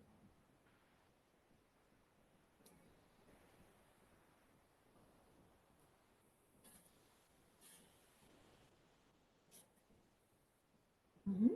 S1: Mm-hmm.